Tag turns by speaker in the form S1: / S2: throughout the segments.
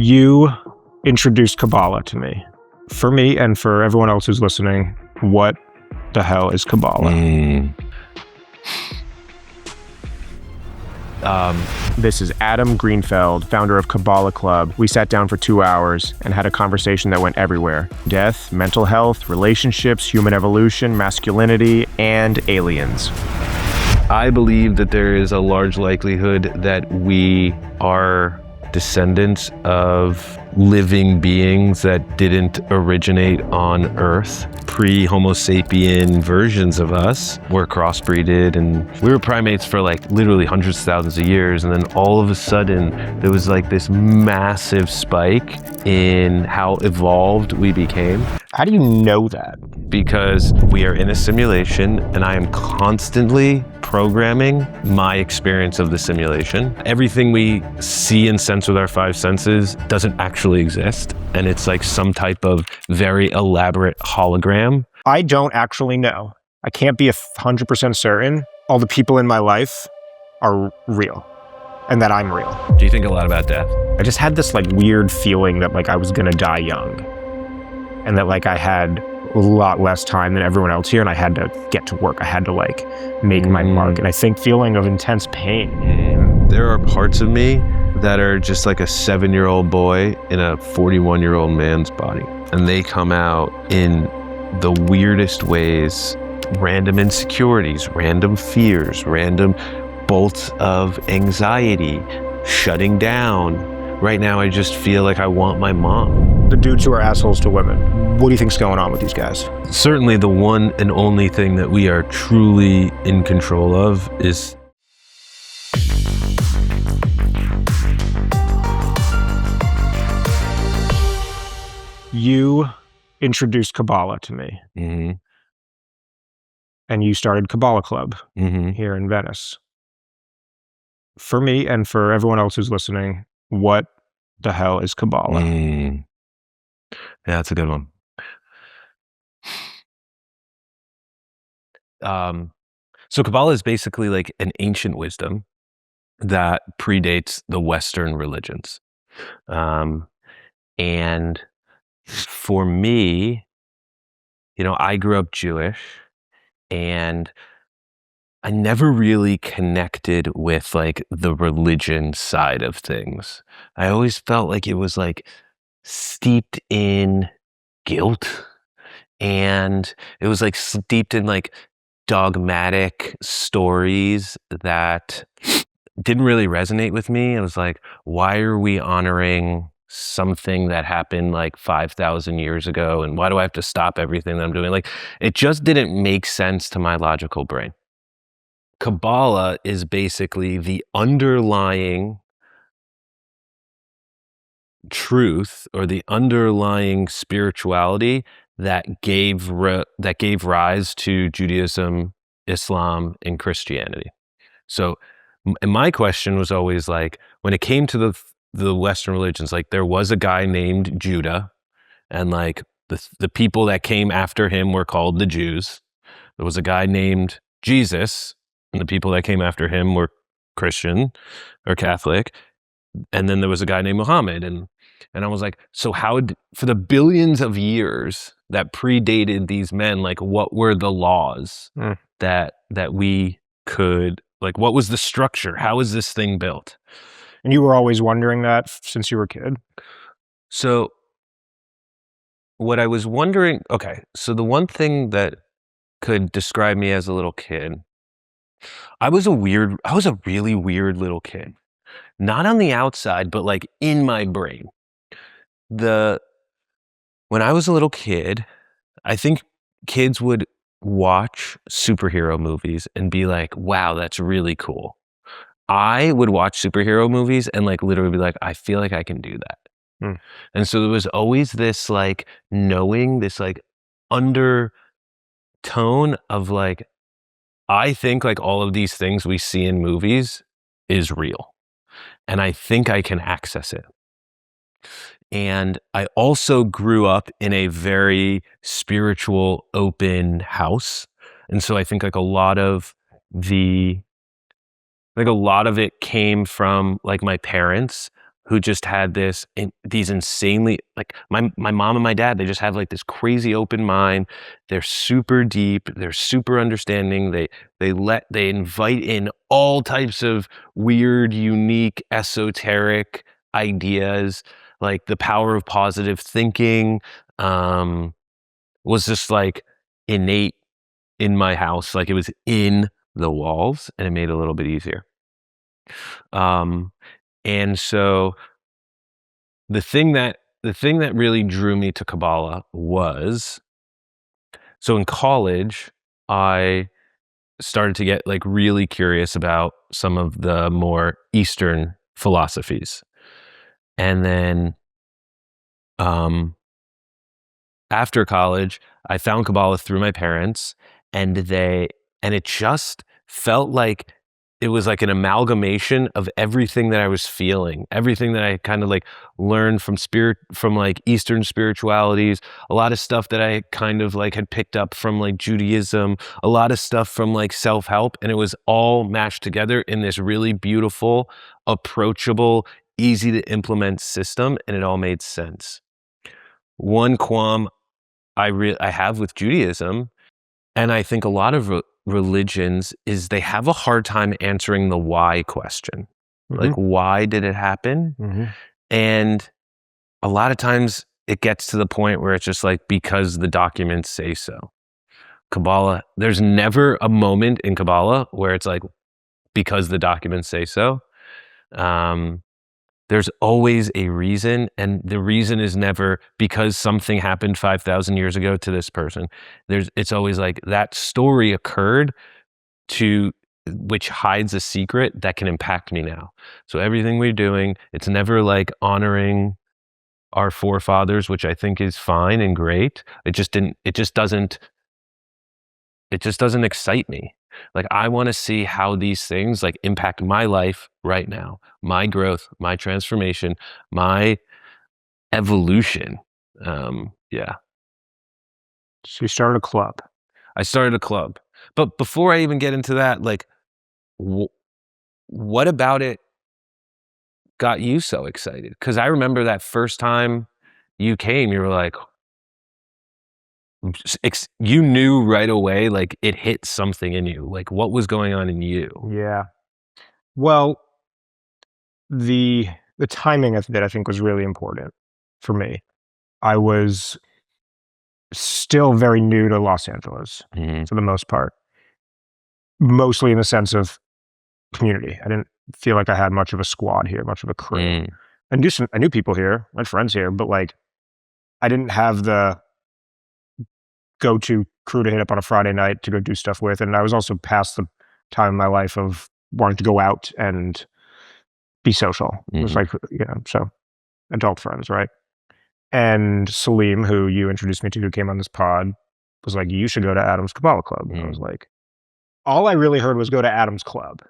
S1: You introduced Kabbalah to me. For me and for everyone else who's listening, what the hell is Kabbalah? This is Adam Greenfeld, founder of Kabbalah Club. We sat down for 2 hours and had a conversation that went everywhere. Death, mental health, relationships, human evolution, masculinity, and aliens.
S2: I believe that there is a large likelihood that we are descendants of living beings that didn't originate on Earth. Pre-Homo sapien versions of us were crossbreeded, and we were primates for like literally hundreds of thousands of years, and then all of a sudden there was like this massive spike in how evolved we became.
S1: How do you know that?
S2: Because we are in a simulation, and I am constantly programming my experience of the simulation. Everything we see and sense with our five senses doesn't actually exist, and it's like some type of very elaborate hologram.
S1: I don't actually know. I can't be 100% certain all the people in my life are real and that I'm real.
S2: Do you think a lot about death?
S1: I just had this like weird feeling that like I was gonna die young and that like I had a lot less time than everyone else here, and I had to get to work. I had to like make my mark, and I think feeling of intense pain.
S2: There are parts of me that are just like a 7-year-old boy in a 41-year-old man's body, and they come out in the weirdest ways. Random insecurities, random fears, random bolts of anxiety, shutting down. Right now I just feel like I want my mom.
S1: The dudes who are assholes to women, what do you think's going on with these guys?
S2: Certainly the one and only thing that we are truly in control of is
S1: you introduced Kabbalah to me. And you started Kabbalah Club here in Venice. For me and for everyone else who's listening, what the hell is Kabbalah?
S2: Yeah, that's a good one. So Kabbalah is basically like an ancient wisdom that predates the Western religions. And for me, you know, I grew up Jewish, and I never really connected with like the religion side of things. I always felt like it was like steeped in guilt, and it was like steeped in like dogmatic stories that didn't really resonate with me. I was like, why are we honoring something that happened like 5,000 years ago, and why do I have to stop everything that I'm doing? Like, it just didn't make sense to my logical brain. Kabbalah is basically the underlying truth or the underlying spirituality that gave rise to Judaism, Islam, and Christianity. So, and my question was always like, when it came to the Western religions, like there was a guy named Judah, and like the people that came after him were called the Jews. There was a guy named Jesus, and the people that came after him were Christian or Catholic. And then there was a guy named Muhammad. And I was like, so for the billions of years that predated these men, like what were the laws that we could, like what was the structure? How is this thing built?
S1: And you were always wondering that since you were a kid?
S2: So what I was wondering, okay, so the one thing that could describe me as a little kid, I was a really weird little kid. Not on the outside, but like in my brain. When I was a little kid, I think kids would watch superhero movies and be like, wow, that's really cool. I would watch superhero movies and like literally be like, I feel like I can do that. And so there was always this like knowing, this like undertone of like, I think like all of these things we see in movies is real, and I think I can access it. And I also grew up in a very spiritual, open house. And so I think like a lot of it came from like my parents, who just had these insanely, like my mom and my dad, they just have like this crazy open mind. They're super deep. They're super understanding. They invite in all types of weird, unique, esoteric ideas, like the power of positive thinking, was just like innate in my house. Like it was in the walls, and it made it a little bit easier. And so the thing that really drew me to Kabbalah was, so in college, I started to get like really curious about some of the more Eastern philosophies. And then after college, I found Kabbalah through my parents, and it just felt like it was like an amalgamation of everything that I was feeling, everything that I kind of like learned from like Eastern spiritualities, a lot of stuff that I kind of like had picked up from like Judaism, a lot of stuff from like self-help, and it was all mashed together in this really beautiful, approachable, easy to implement system, and it all made sense. One qualm I have with Judaism, and I think a lot of religions, is they have a hard time answering the why question. Like, why did it happen? And a lot of times it gets to the point where it's just like, because the documents say so. Kabbalah, there's never a moment in Kabbalah where it's like, because the documents say so. There's always a reason, and the reason is never because something happened 5,000 years ago to this person. It's always like that story occurred which hides a secret that can impact me now. So everything we're doing, it's never like honoring our forefathers, which I think is fine and great. It just doesn't excite me. Like, I want to see how these things like impact my life right now, my growth, my transformation, my evolution. Yeah.
S1: So you started a club.
S2: I started a club. But before I even get into that, like, what about it got you so excited? Because I remember that first time you came, you were like, you knew right away, like it hit something in you. Like, what was going on in you?
S1: Yeah. Well, the timing of it, I think, was really important for me. I was still very new to Los Angeles for the most part, mostly in the sense of community. I didn't feel like I had much of a squad here, much of a crew. I knew people here, my friends here, but like I didn't have the go-to crew to hit up on a Friday night to go do stuff with. And I was also past the time in my life of wanting to go out and be social. It was like, so adult friends, right? And Salim, who you introduced me to, who came on this pod, was like, you should go to Adam's Kabbalah Club. And I was like, all I really heard was go to Adam's Club.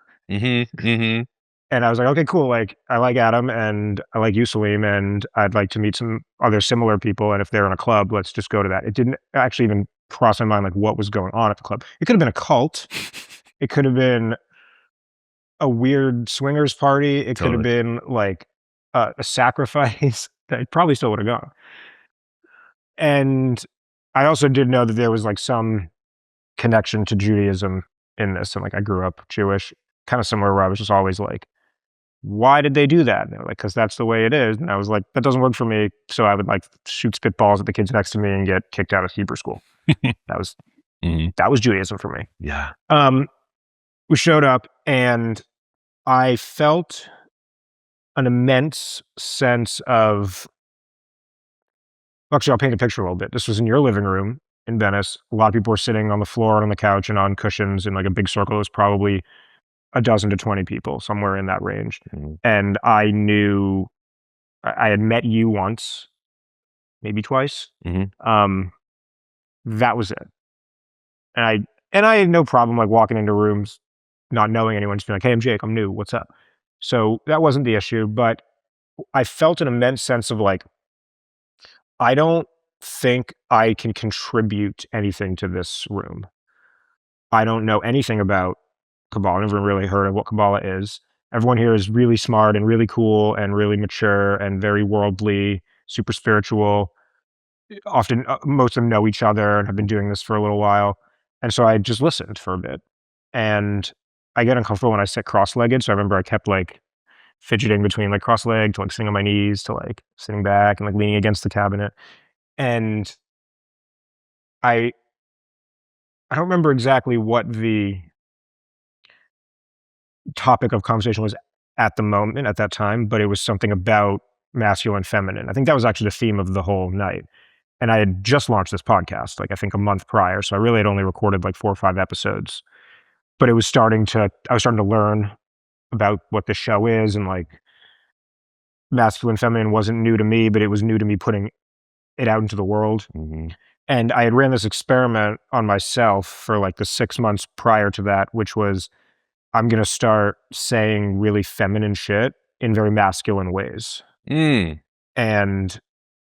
S1: And I was like, okay, cool. Like, I like Adam and I like you, Salim, and I'd like to meet some other similar people. And if they're in a club, let's just go to that. It didn't actually even cross my mind, like, what was going on at the club. It could have been a cult. It could have been a weird swingers party. It could have been like a sacrifice. I probably still would have gone. And I also did know that there was like some connection to Judaism in this. And like, I grew up Jewish, kind of similar, where I was just always like, why did they do that? And they were like, because that's the way it is. And I was like, that doesn't work for me. So I would like shoot spitballs at the kids next to me and get kicked out of Hebrew school. That was Judaism for me.
S2: Yeah.
S1: We showed up and I felt an immense sense of, actually, I'll paint a picture a little bit. This was in your living room in Venice. A lot of people were sitting on the floor and on the couch and on cushions in like a big circle. It was probably a dozen to 20 people, somewhere in that range. And I knew I had met you once, maybe twice. That was it. And I had no problem like walking into rooms, not knowing anyone, just being like, hey, I'm Jake, I'm new, what's up? So that wasn't the issue, but I felt an immense sense of like, I don't think I can contribute anything to this room. I don't know anything about Kabbalah. I never really heard of what Kabbalah is. everyone here is really smart and really cool and really mature and very worldly, super spiritual. Often, most of them know each other and have been doing this for a little while. And so I just listened for a bit. And I get uncomfortable when I sit cross-legged. So I remember I kept like fidgeting between like cross-legged to like sitting on my knees to like sitting back and like leaning against the cabinet. And I don't remember exactly what the topic of conversation was at the moment, at that time, but it was something about masculine, feminine. I think that was actually the theme of the whole night. And I had just launched this podcast, like I think a month prior. So I really had only recorded like 4 or 5 episodes, but I was starting to learn about what the show is, and like masculine, feminine wasn't new to me, but it was new to me putting it out into the world.
S2: Mm-hmm.
S1: And I had ran this experiment on myself for like the 6 months prior to that, which was I'm going to start saying really feminine shit in very masculine ways. And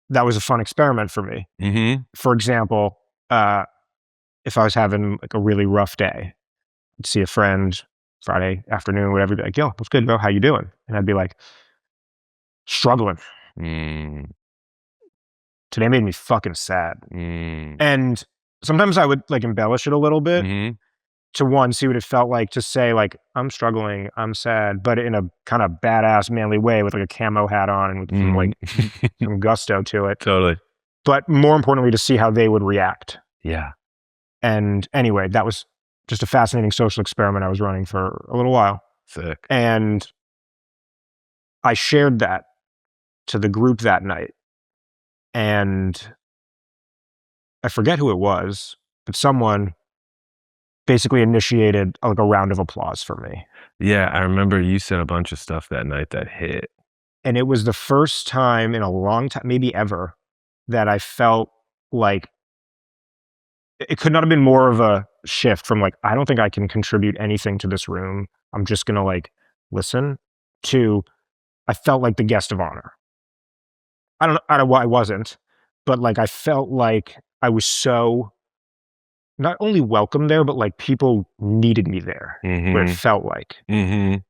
S1: that was a fun experiment for me.
S2: Mm-hmm.
S1: For example, if I was having like a really rough day, I'd see a friend Friday afternoon, whatever, be like, yo, what's good, bro? How you doing? And I'd be like, struggling. Today made me fucking sad. And sometimes I would like embellish it a little bit to one, see what it felt like to say like, I'm struggling, I'm sad, but in a kind of badass manly way with like a camo hat on and with some like some gusto to it.
S2: Totally.
S1: But more importantly, to see how they would react.
S2: Yeah.
S1: And anyway, that was just a fascinating social experiment I was running for a little while.
S2: Sick.
S1: And I shared that to the group that night. And I forget who it was, but someone basically initiated like a round of applause for me.
S2: Yeah, I remember you said a bunch of stuff that night that hit.
S1: And it was the first time in a long time, maybe ever, that I felt like it could not have been more of a shift from like, I don't think I can contribute anything to this room. I'm just going to like listen, to I felt like the guest of honor. I don't know why I wasn't, but like I felt like I was so not only welcome there, but like people needed me there. What it felt like. And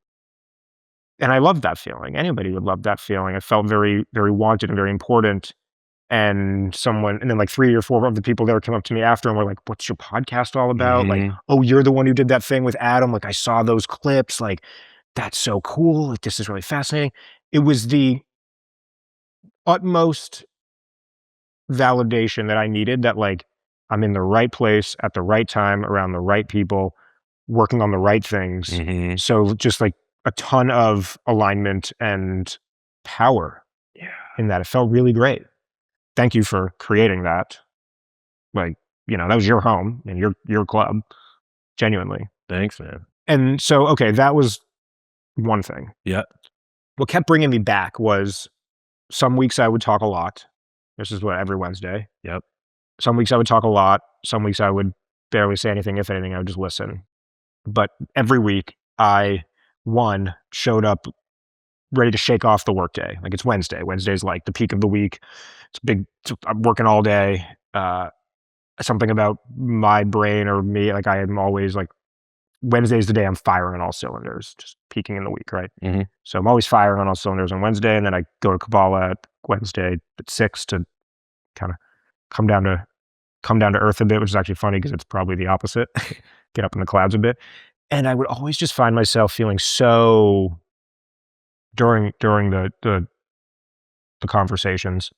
S1: I loved that feeling. Anybody would love that feeling. I felt very, very wanted and very important. And then like 3 or 4 of the people there came up to me after and were like, what's your podcast all about? Like, oh, you're the one who did that thing with Adam. Like I saw those clips. Like, that's so cool. Like, this is really fascinating. It was the utmost validation that I needed, that like I'm in the right place at the right time around the right people working on the right things. So just like a ton of alignment and power in that. It felt really great. Thank you for creating that. Like, that was your home and your club, genuinely.
S2: Thanks, man.
S1: And so, okay, that was one thing.
S2: Yeah.
S1: What kept bringing me back was some weeks I would talk a lot. This is what, every Wednesday.
S2: Yep.
S1: Some weeks I would talk a lot. Some weeks I would barely say anything. If anything, I would just listen. But every week I, showed up ready to shake off the workday. Like it's Wednesday. Wednesday's like the peak of the week. It's big. I'm working all day. Something about my brain or me, like I am always like, Wednesday's the day I'm firing on all cylinders, just peaking in the week, right? So I'm always firing on all cylinders on Wednesday, and then I go to Kabbalah at Wednesday at 6 to kind of come down to earth a bit, which is actually funny because it's probably the opposite. Get up in the clouds a bit. And I would always just find myself feeling so during the conversations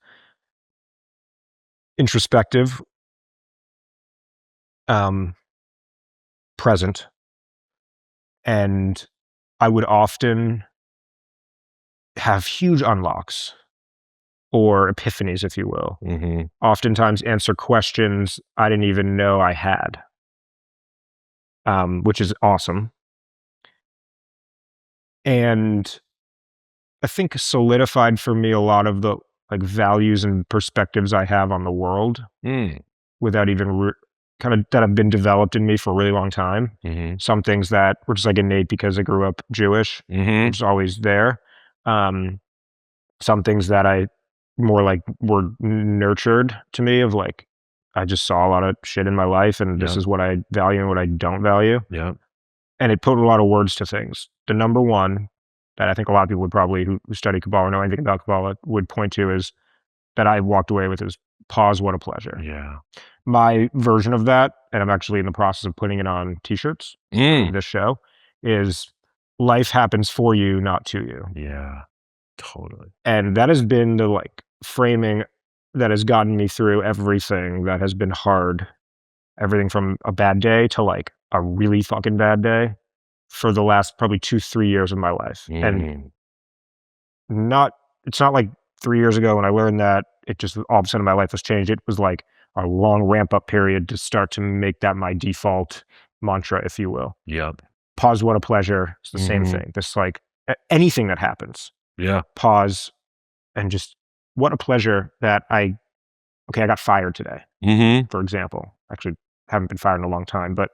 S1: introspective, present, and I would often have huge unlocks or epiphanies, if you will. Oftentimes answer questions I didn't even know I had, which is awesome. And I think solidified for me a lot of the like values and perspectives I have on the world without even that have been developed in me for a really long time. Some things that were just like innate because I grew up Jewish, which is always there. Some things that I more like were nurtured to me, of like, I just saw a lot of shit in my life and this is what I value and what I don't value. And it put a lot of words to things. The number one that I think a lot of people would probably who study Kabbalah or know anything about Kabbalah would point to is that I walked away with is pause, what a pleasure.
S2: Yeah.
S1: My version of that, and I'm actually in the process of putting it on t-shirts for this show, is life happens for you, not to you.
S2: Yeah. Totally.
S1: And that has been the like framing that has gotten me through everything that has been hard. Everything from a bad day to like a really fucking bad day for the last probably 2-3 years of my life. And it's not like 3 years ago when I learned that it just all of a sudden my life was changed. It was like a long ramp up period to start to make that my default mantra, if you will.
S2: Yep.
S1: Pause, what a pleasure. It's the same thing. This like anything that happens.
S2: Yeah.
S1: Pause and just what a pleasure that I got fired today, for example. Actually, haven't been fired in a long time, but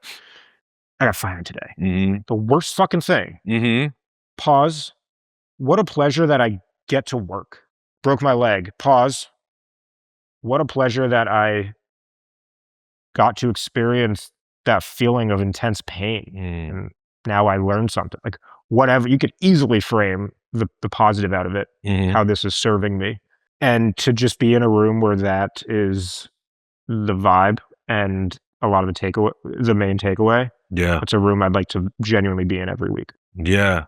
S1: I got fired today. The worst fucking thing. Pause. What a pleasure that I get to work. Broke my leg. Pause. What a pleasure that I got to experience that feeling of intense pain. And now I learned something. Like whatever, you could easily frame the positive out of it, how this is serving me. And to just be in a room where that is the vibe and a lot of the main takeaway.
S2: Yeah.
S1: It's a room I'd like to genuinely be in every week.
S2: Yeah.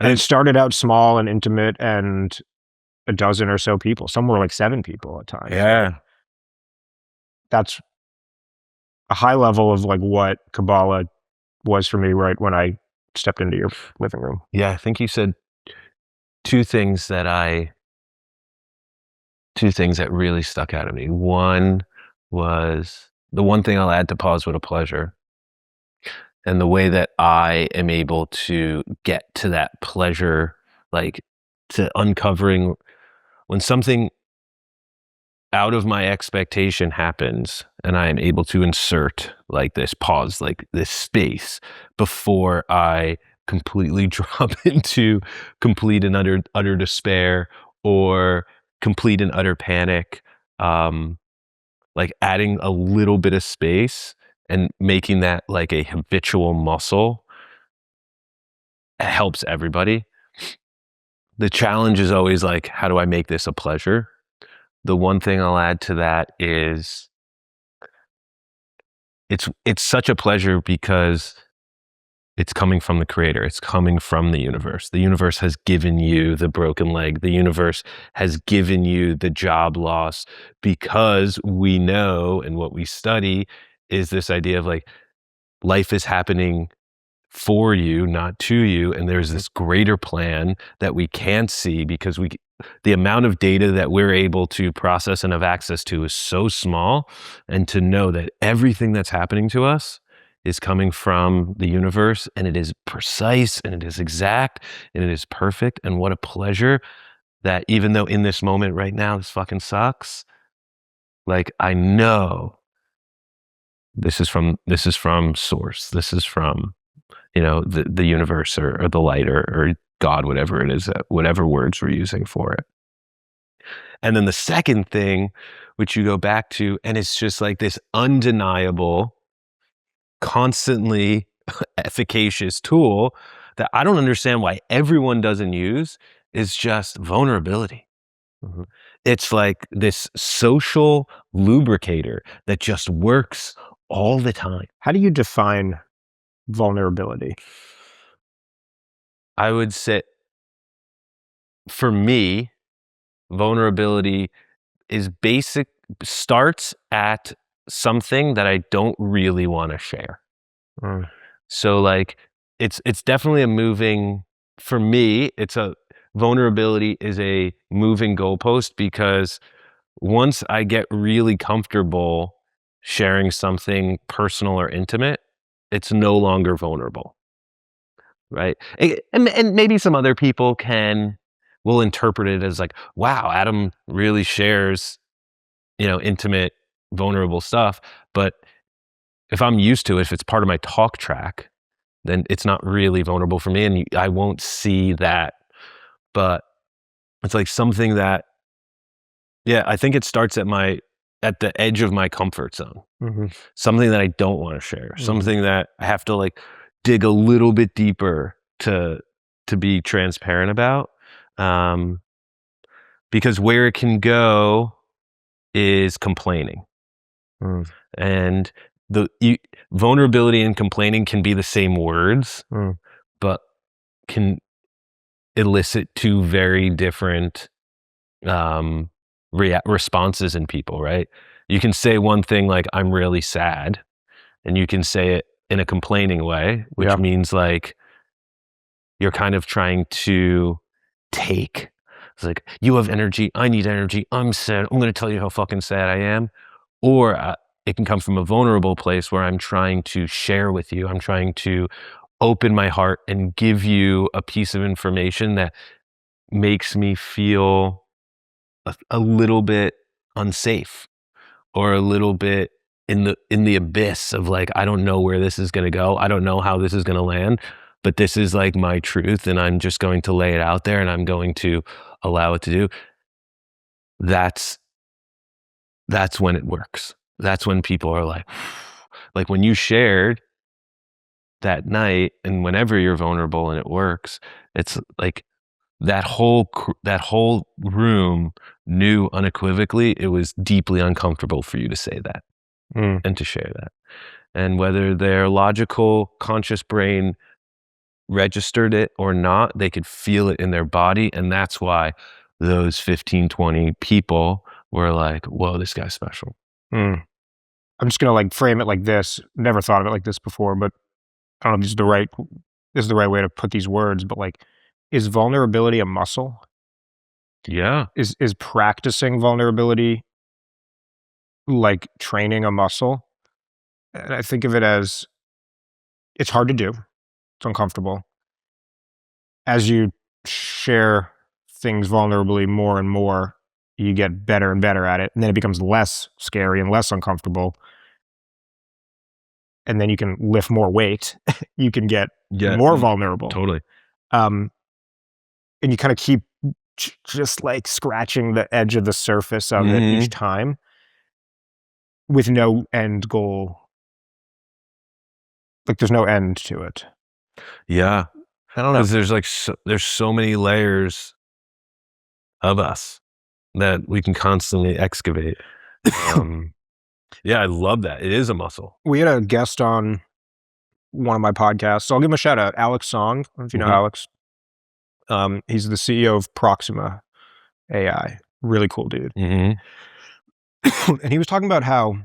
S1: And it started out small and intimate and a dozen or so people. Some were like 7 people at times.
S2: Yeah.
S1: That's a high level of like what Kabbalah was for me right when I stepped into your living room.
S2: Yeah. I think you said two things that really stuck out at me. One was the one thing I'll add to pause, what a pleasure. And the way that I am able to get to that pleasure, like to uncovering when something out of my expectation happens and I am able to insert like this pause, like this space before I completely drop into complete and utter despair or complete and utter panic. Like adding a little bit of space and making that like a habitual muscle helps everybody. The challenge is always like, how do I make this a pleasure? The one thing I'll add to that is it's such a pleasure because it's coming from the creator. It's coming from the universe. The universe has given you the broken leg. The universe has given you the job loss because we know, and what we study is this idea of like life is happening for you, not to you. And there's this greater plan that we can't see because the amount of data that we're able to process and have access to is so small. And to know that everything that's happening to us is coming from the universe, and it is precise and it is exact and it is perfect. And what a pleasure that even though in this moment right now, this fucking sucks, like I know this is from source. This is from, the universe or the light or God, whatever it is, whatever words we're using for it. And then the second thing, which you go back to, and it's just like this undeniable, constantly efficacious tool that I don't understand why everyone doesn't use, is just vulnerability. It's like this social lubricator that just works all the time.
S1: How do you define vulnerability?
S2: I would say, for me, vulnerability is starts at something that I don't really want to share. So like, it's definitely for me, vulnerability is a moving goalpost, because once I get really comfortable sharing something personal or intimate, it's no longer vulnerable. Right. And maybe some other people will interpret it as like, wow, Adam really shares, intimate, vulnerable stuff. But if I'm used to it, if it's part of my talk track, then it's not really vulnerable for me, and I won't see that. But it's like something that, I think it starts at the edge of my comfort zone. Something that I don't want to share, something that I have to like dig a little bit deeper to to be transparent about, because where it can go is complaining. And vulnerability and complaining can be the same words, but can elicit two very different responses in people, right? You can say one thing like, I'm really sad, and you can say it in a complaining way, which means like you're kind of trying to take. It's like, you have energy, I need energy, I'm sad, I'm going to tell you how fucking sad I am. Or it can come from a vulnerable place where I'm trying to share with you, I'm trying to open my heart and give you a piece of information that makes me feel a little bit unsafe, or a little bit in the abyss of like, I don't know where this is going to go, I don't know how this is going to land, but this is like my truth, and I'm just going to lay it out there, and I'm going to allow it to do. That's when it works. That's when people are like when you shared that night, and whenever you're vulnerable and it works, it's like that whole room knew unequivocally it was deeply uncomfortable for you to say that and to share that. And whether their logical conscious brain registered it or not, they could feel it in their body. And that's why those 15, 20 people were like, whoa, this guy's special.
S1: I'm just going to like frame it like this. Never thought of it like this before, but I don't know if this is the right way to put these words, but like, is vulnerability a muscle?
S2: Yeah.
S1: Is practicing vulnerability like training a muscle? And I think of it as, it's hard to do. It's uncomfortable. As you share things vulnerably more and more, you get better and better at it. And then it becomes less scary and less uncomfortable. And then you can lift more weight. You can get more vulnerable.
S2: Totally.
S1: And you kind of keep just like scratching the edge of the surface of it each time with no end goal. Like there's no end to it.
S2: Yeah.
S1: I don't know.
S2: Because there's so many layers of us that we can constantly excavate. Yeah, I love that. It is a muscle.
S1: We had a guest on one of my podcasts, so I'll give him a shout out. Alex Song, I don't know if you know Alex. He's the CEO of Proxima AI. Really cool dude. And he was talking about how,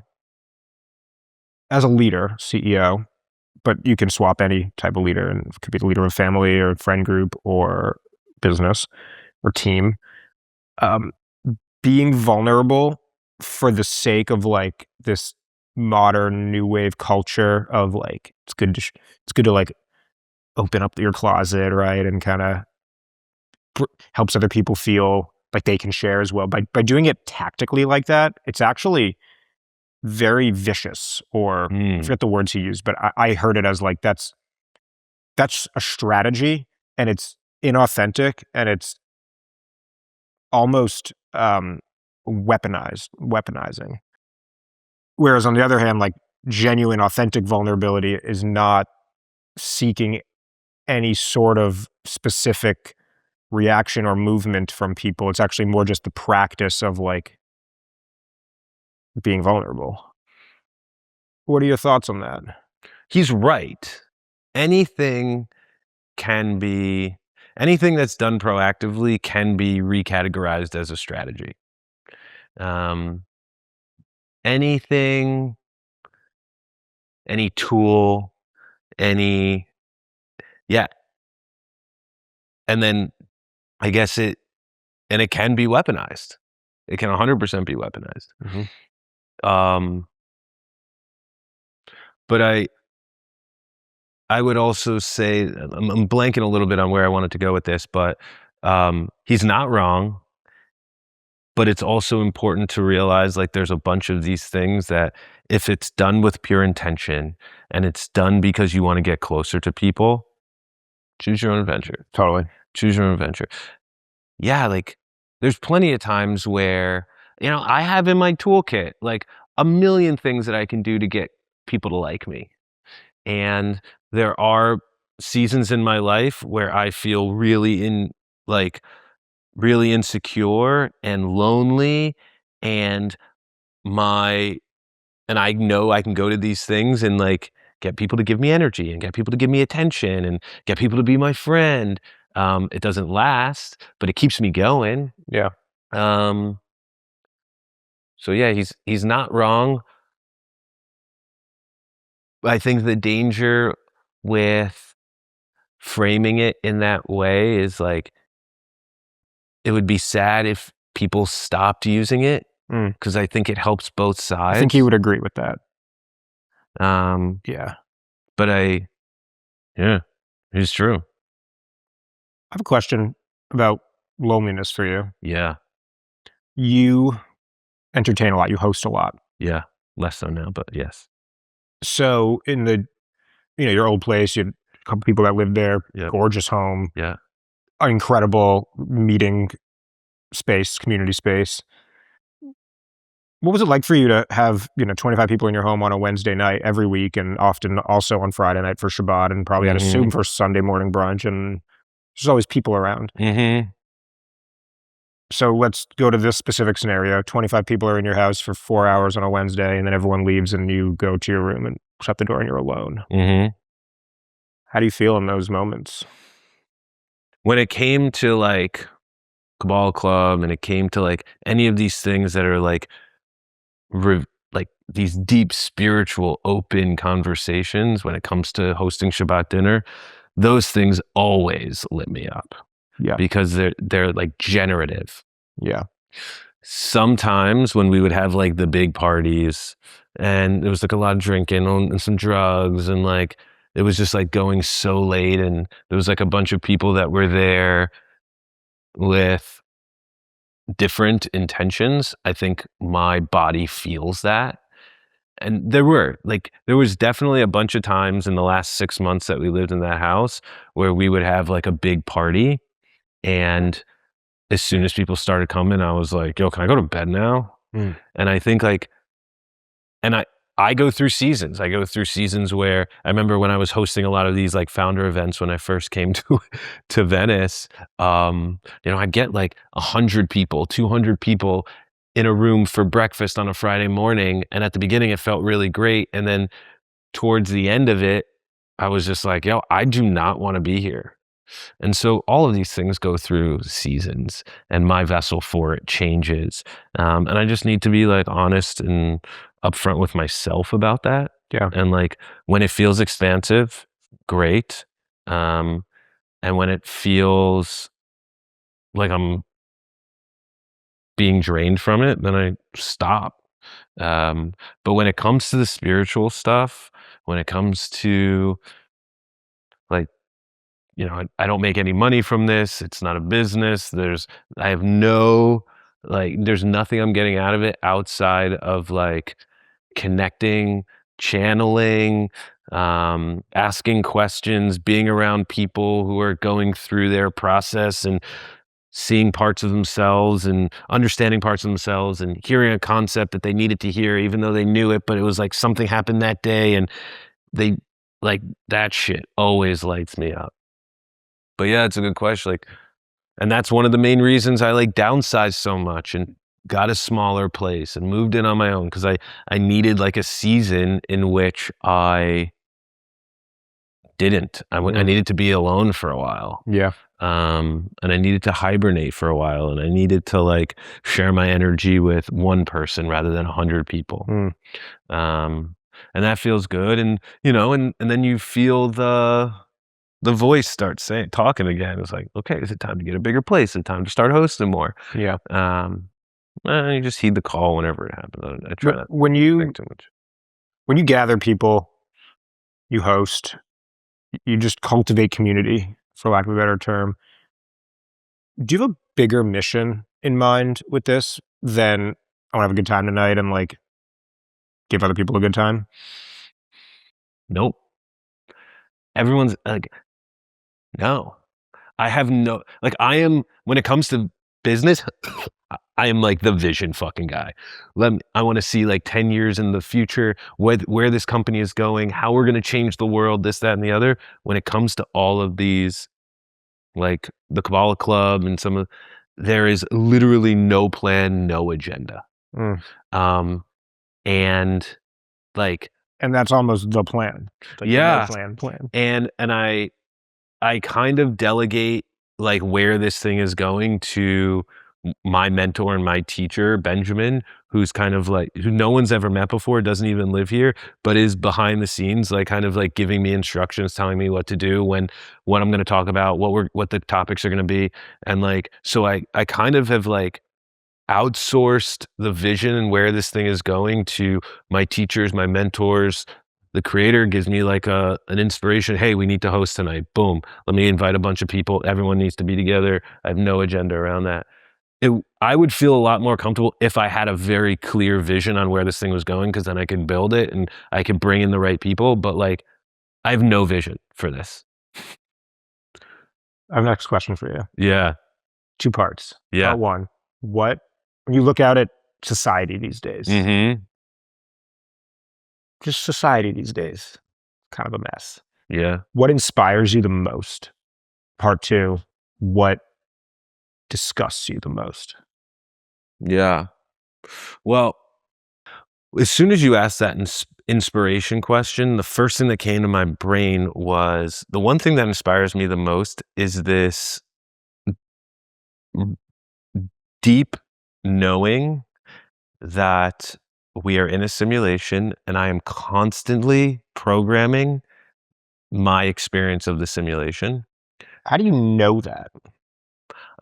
S1: as a leader, CEO, but you can swap any type of leader, and it could be the leader of a family or friend group or business or team. Being vulnerable for the sake of like this modern new wave culture of like, it's good to like open up your closet, right? And kind of helps other people feel like they can share as well. By doing it tactically like that, it's actually very vicious, or I forget the words he used, but I heard it as like, that's a strategy, and it's inauthentic, and it's almost weaponizing. Whereas on the other hand, like genuine, authentic vulnerability is not seeking any sort of specific reaction or movement from people. It's actually more just the practice of like being vulnerable. What are your thoughts on that?
S2: He's right. Anything that's done proactively can be recategorized as a strategy. Anything, any tool, and then I guess it can be weaponized. It can 100% be weaponized. But I would also say, I'm blanking a little bit on where I wanted to go with this, but he's not wrong. But it's also important to realize like there's a bunch of these things that if it's done with pure intention and it's done because you want to get closer to people, choose your own adventure.
S1: Totally.
S2: Choose your own adventure. Yeah, like there's plenty of times where, I have in my toolkit like a million things that I can do to get people to like me. And there are seasons in my life where I feel really insecure and lonely, and I know I can go to these things and like get people to give me energy and get people to give me attention and get people to be my friend. It doesn't last, but it keeps me going.
S1: Yeah.
S2: So yeah, he's not wrong. I think the danger with framing it in that way is like, it would be sad if people stopped using it, because I think it helps both sides.
S1: I think he would agree with that.
S2: Yeah. But it's true.
S1: I have a question about loneliness for you.
S2: Yeah.
S1: You entertain a lot. You host a lot.
S2: Yeah. Less so now, but yes.
S1: So in the, your old place, you had a couple people that lived there,
S2: Yep.
S1: gorgeous home,
S2: Yeah.
S1: incredible meeting space, community space. What was it like for you to have, 25 people in your home on a Wednesday night every week, and often also on Friday night for Shabbat, and probably I'd assume for Sunday morning brunch, and there's always people around. So let's go to this specific scenario. 25 people are in your house for 4 hours on a Wednesday, and then everyone leaves and you go to your room and shut the door and you're alone. How do you feel in those moments?
S2: When it came to like Kabbalah Club, and it came to like any of these things that are like like these deep spiritual open conversations, when it comes to hosting Shabbat dinner, those things always lit me up.
S1: Yeah.
S2: Because they're like generative.
S1: Yeah.
S2: Sometimes when we would have like the big parties and there was like a lot of drinking and some drugs, and like it was just like going so late, and there was like a bunch of people that were there with different intentions, I think my body feels that. And there was definitely a bunch of times in the last 6 months that we lived in that house where we would have like a big party, and as soon as people started coming, I was like, yo, can I go to bed now? And I think like, and I go through seasons. I go through seasons where I remember when I was hosting a lot of these like founder events when I first came to Venice, I'd get like 100 people, 200 people in a room for breakfast on a Friday morning. And at the beginning, it felt really great. And then towards the end of it, I was just like, yo, I do not want to be here. And so all of these things go through seasons, and my vessel for it changes. And I just need to be like honest and upfront with myself about that.
S1: Yeah.
S2: And like when it feels expansive, great. And when it feels like I'm being drained from it, then I stop. But when it comes to the spiritual stuff, when it comes to like, I don't make any money from this. It's not a business. There's nothing I'm getting out of it outside of like connecting, channeling, asking questions, being around people who are going through their process and seeing parts of themselves and understanding parts of themselves and hearing a concept that they needed to hear, even though they knew it, but it was like something happened that day, and they like that shit always lights me up. But yeah, it's a good question. Like, and that's one of the main reasons I like downsized so much and got a smaller place and moved in on my own, because I needed like a season in which I didn't. I needed to be alone for a while.
S1: Yeah.
S2: And I needed to hibernate for a while, and I needed to like share my energy with one person rather than 100 people. And that feels good. And, and then you feel the voice starts talking again. It's like, okay, is it time to get a bigger place? Is it time to start hosting more?
S1: Yeah.
S2: And you just heed the call whenever it happens. I try not to think too much.
S1: When you gather people, you host, you just cultivate community, for lack of a better term. Do you have a bigger mission in mind with this than I want to have a good time tonight and like give other people a good time?
S2: Nope. Everyone's like, no. I have no, like, when it comes to business, I am like the vision fucking guy. I want to see like 10 years in the future, where this company is going, how we're going to change the world, this, that, and the other. When it comes to all of these, like the Kabbalah Club and there is literally no plan, no agenda. And like,
S1: and that's almost the plan. Like
S2: yeah,
S1: no plan.
S2: And I kind of delegate like where this thing is going to my mentor and my teacher, Benjamin, who's kind of like, who no one's ever met before, doesn't even live here, but is behind the scenes, like kind of like giving me instructions, telling me what to do, what I'm going to talk about, what the topics are going to be. And like, so I kind of have like outsourced the vision and where this thing is going to my teachers, my mentors. The creator gives me like an inspiration. Hey, we need to host tonight. Boom. Let me invite a bunch of people. Everyone needs to be together. I have no agenda around that. I would feel a lot more comfortable if I had a very clear vision on where this thing was going, because then I can build it and I can bring in the right people. But like, I have no vision for this.
S1: I have next question for you.
S2: Yeah.
S1: 2 parts.
S2: Yeah.
S1: Part 1, when you look out at society these days, just society these days, kind of a mess.
S2: Yeah.
S1: What inspires you the most? Part 2, what disgusts you the most?
S2: Yeah. Well, as soon as you asked that inspiration question, the first thing that came to my brain was the one thing that inspires me the most is this deep knowing that we are in a simulation and I am constantly programming my experience of the simulation.
S1: How do you know that?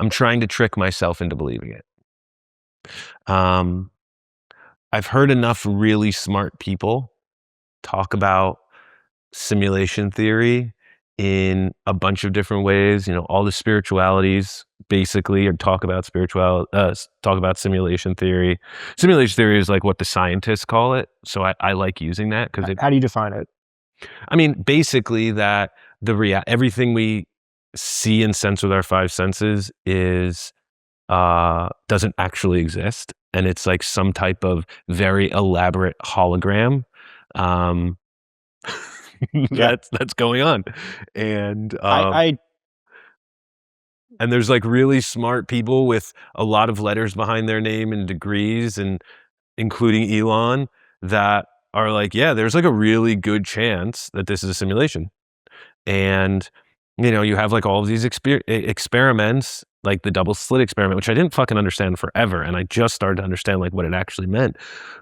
S2: I'm trying to trick myself into believing it. I've heard enough really smart people talk about simulation theory in a bunch of different ways. You know, all the spiritualities basically talk about talk about simulation theory. Simulation theory is like what the scientists call it. So I like using that because
S1: How do you define it?
S2: I mean, basically that everything we see and sense with our 5 senses is doesn't actually exist, and it's like some type of very elaborate hologram that's going on. And and there's like really smart people with a lot of letters behind their name and degrees, and including Elon, that are like, yeah, there's like a really good chance that this is a simulation. And you know, you have like all of these experiments, like the double slit experiment, which I didn't fucking understand forever, and I just started to understand like what it actually meant.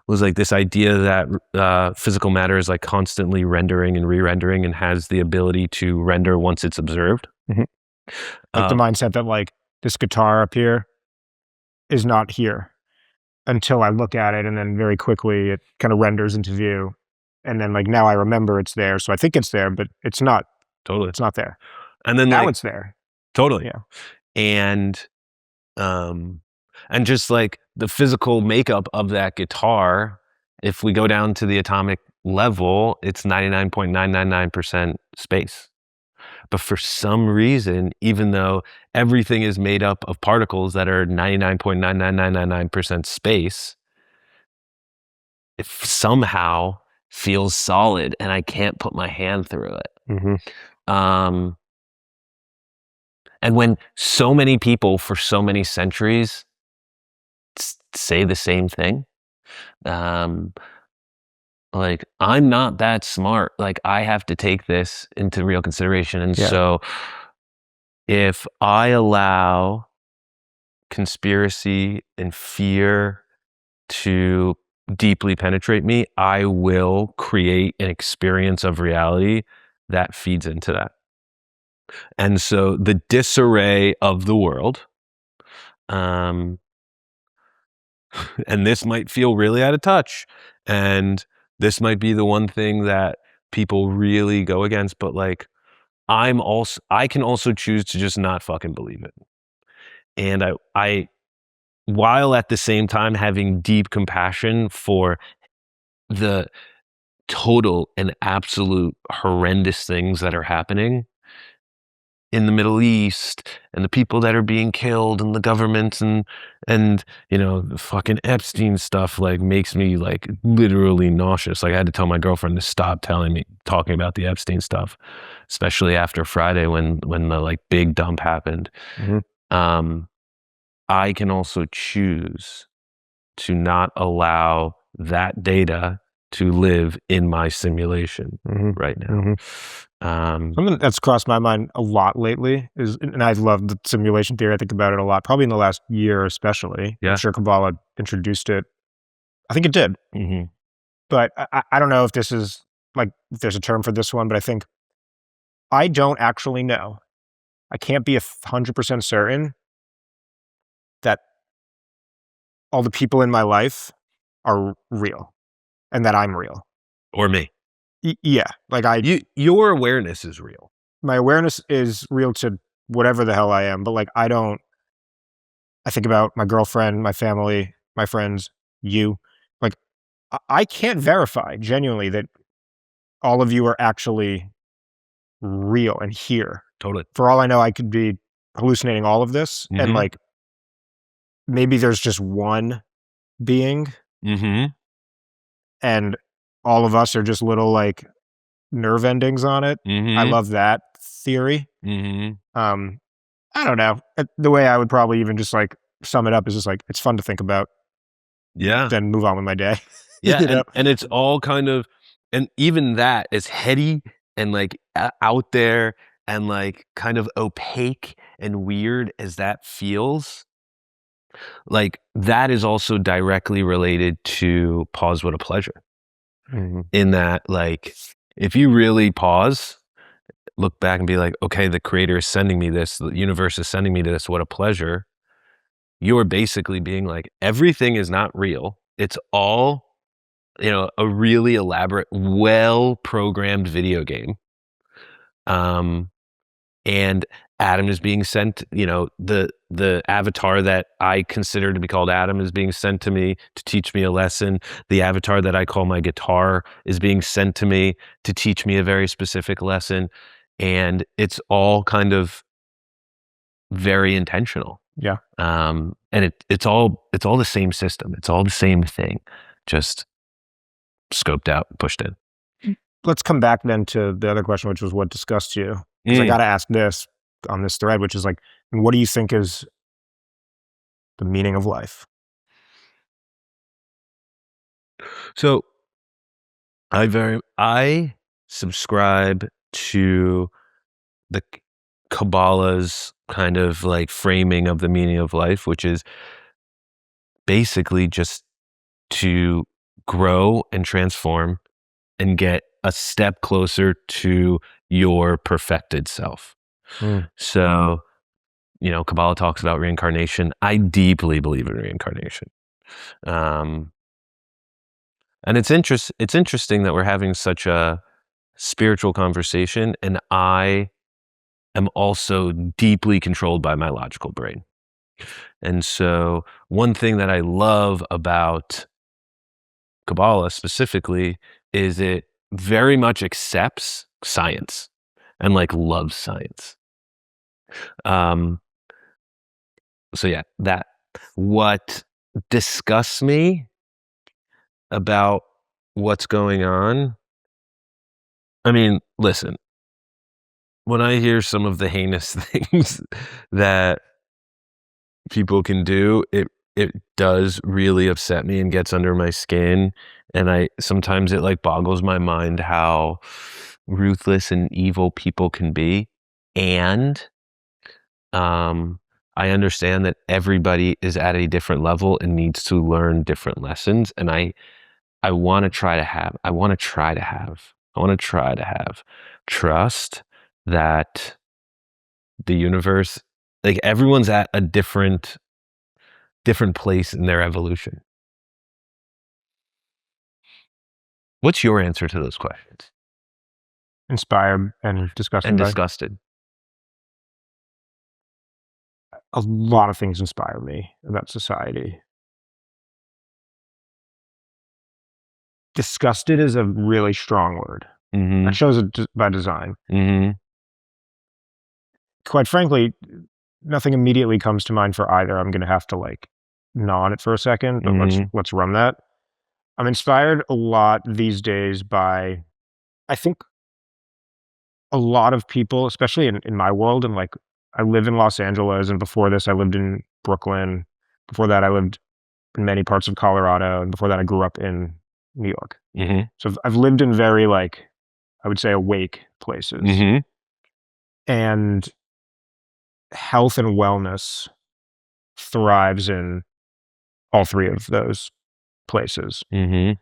S2: Was like this idea that physical matter is like constantly rendering and re-rendering and has the ability to render once it's observed.
S1: Like the mindset that like this guitar up here is not here until I look at it, and then very quickly it kind of renders into view, and then like now I remember it's there, so I think it's there, but it's not.
S2: Totally,
S1: it's not there.
S2: And then
S1: now
S2: like,
S1: it's there.
S2: Totally,
S1: yeah.
S2: And just like the physical makeup of that guitar, if we go down to the atomic level, it's 99.999% space. But for some reason, even though everything is made up of particles that are 99.99999% space, it somehow feels solid and I can't put my hand through it. And when so many people for so many centuries say the same thing, like, I'm not that smart. Like, I have to take this into real consideration. And so if I allow conspiracy and fear to deeply penetrate me, I will create an experience of reality that feeds into that. And so the disarray of the world, and this might feel really out of touch, and this might be the one thing that people really go against, but like, I can also choose to just not fucking believe it. And I while at the same time having deep compassion for the total and absolute horrendous things that are happening, in the Middle East and the people that are being killed and the governments and the fucking Epstein stuff like makes me like literally nauseous. Like I had to tell my girlfriend to stop talking about the Epstein stuff, especially after Friday when the like big dump happened.
S1: Mm-hmm.
S2: I can also choose to not allow that data to live in my simulation right now.
S1: Mm-hmm. Something that's crossed my mind a lot lately is, and I've loved the simulation theory. I think about it a lot, probably in the last year especially.
S2: Yeah.
S1: I'm sure Kabbalah introduced it. I think it did.
S2: Mm-hmm.
S1: But I don't know if this is like, if there's a term for this one, but I think I don't actually know. I can't be 100% certain that all the people in my life are real and that I'm real.
S2: Or me.
S1: Yeah. Like
S2: your awareness is real.
S1: My awareness is real to whatever the hell I am, but like I think about my girlfriend, my family, my friends, you. Like I can't verify genuinely that all of you are actually real and here.
S2: Totally.
S1: For all I know, I could be hallucinating all of this, and like maybe there's just one being, and all of us are just little like nerve endings on it. I love that theory. I don't know. The way I would probably even just like sum it up is just like, it's fun to think about.
S2: Yeah.
S1: Then move on with my day.
S2: Yeah. And it's all kind of, and even that is heady and like out there and like kind of opaque and weird as that feels. Like that is also directly related to pause, what a pleasure. In that, like, if you really pause, look back and be like, okay, the creator is sending me this, the universe is sending me this, what a pleasure. You're basically being like, everything is not real. It's all, a really elaborate, well-programmed video game. And Adam is being sent, the avatar that I consider to be called Adam is being sent to me to teach me a lesson. The avatar that I call my guitar is being sent to me to teach me a very specific lesson. And it's all kind of very intentional.
S1: Yeah.
S2: And it's all the same system. It's all the same thing, just scoped out, pushed in.
S1: Let's come back then to the other question, which was what disgusts you? Because I got to ask this on this thread, which is like, what do you think is the meaning of life?
S2: So I subscribe to the Kabbalah's kind of like framing of the meaning of life, which is basically just to grow and transform and get a step closer to your perfected self. So, Kabbalah talks about reincarnation. I deeply believe in reincarnation. And it's interesting that we're having such a spiritual conversation, and I am also deeply controlled by my logical brain. And so one thing that I love about Kabbalah specifically is it very much accepts science and like loves science. So yeah, that what disgusts me about what's going on. I mean, listen, when I hear some of the heinous things that people can do, it does really upset me and gets under my skin. And sometimes it like boggles my mind how ruthless and evil people can be. And I understand that everybody is at a different level and needs to learn different lessons. And I want to try to have trust that the universe, like everyone's at a different place in their evolution. What's your answer to those questions?
S1: Inspired and disgusted.
S2: And disgusted.
S1: A lot of things inspire me about society. Disgusted is a really strong word. That shows it by design. quite frankly, nothing immediately comes to mind for either. I'm going to have to like gnaw on it for a second, but let's run that. I'm inspired a lot these days by, I think, a lot of people, especially in my world, and like I live in Los Angeles, and before this I lived in Brooklyn. Before that I lived in many parts of Colorado, and before that I grew up in New York. So I've lived in very, like, I would say, awake places. And health and wellness thrives in all three of those places. Meaning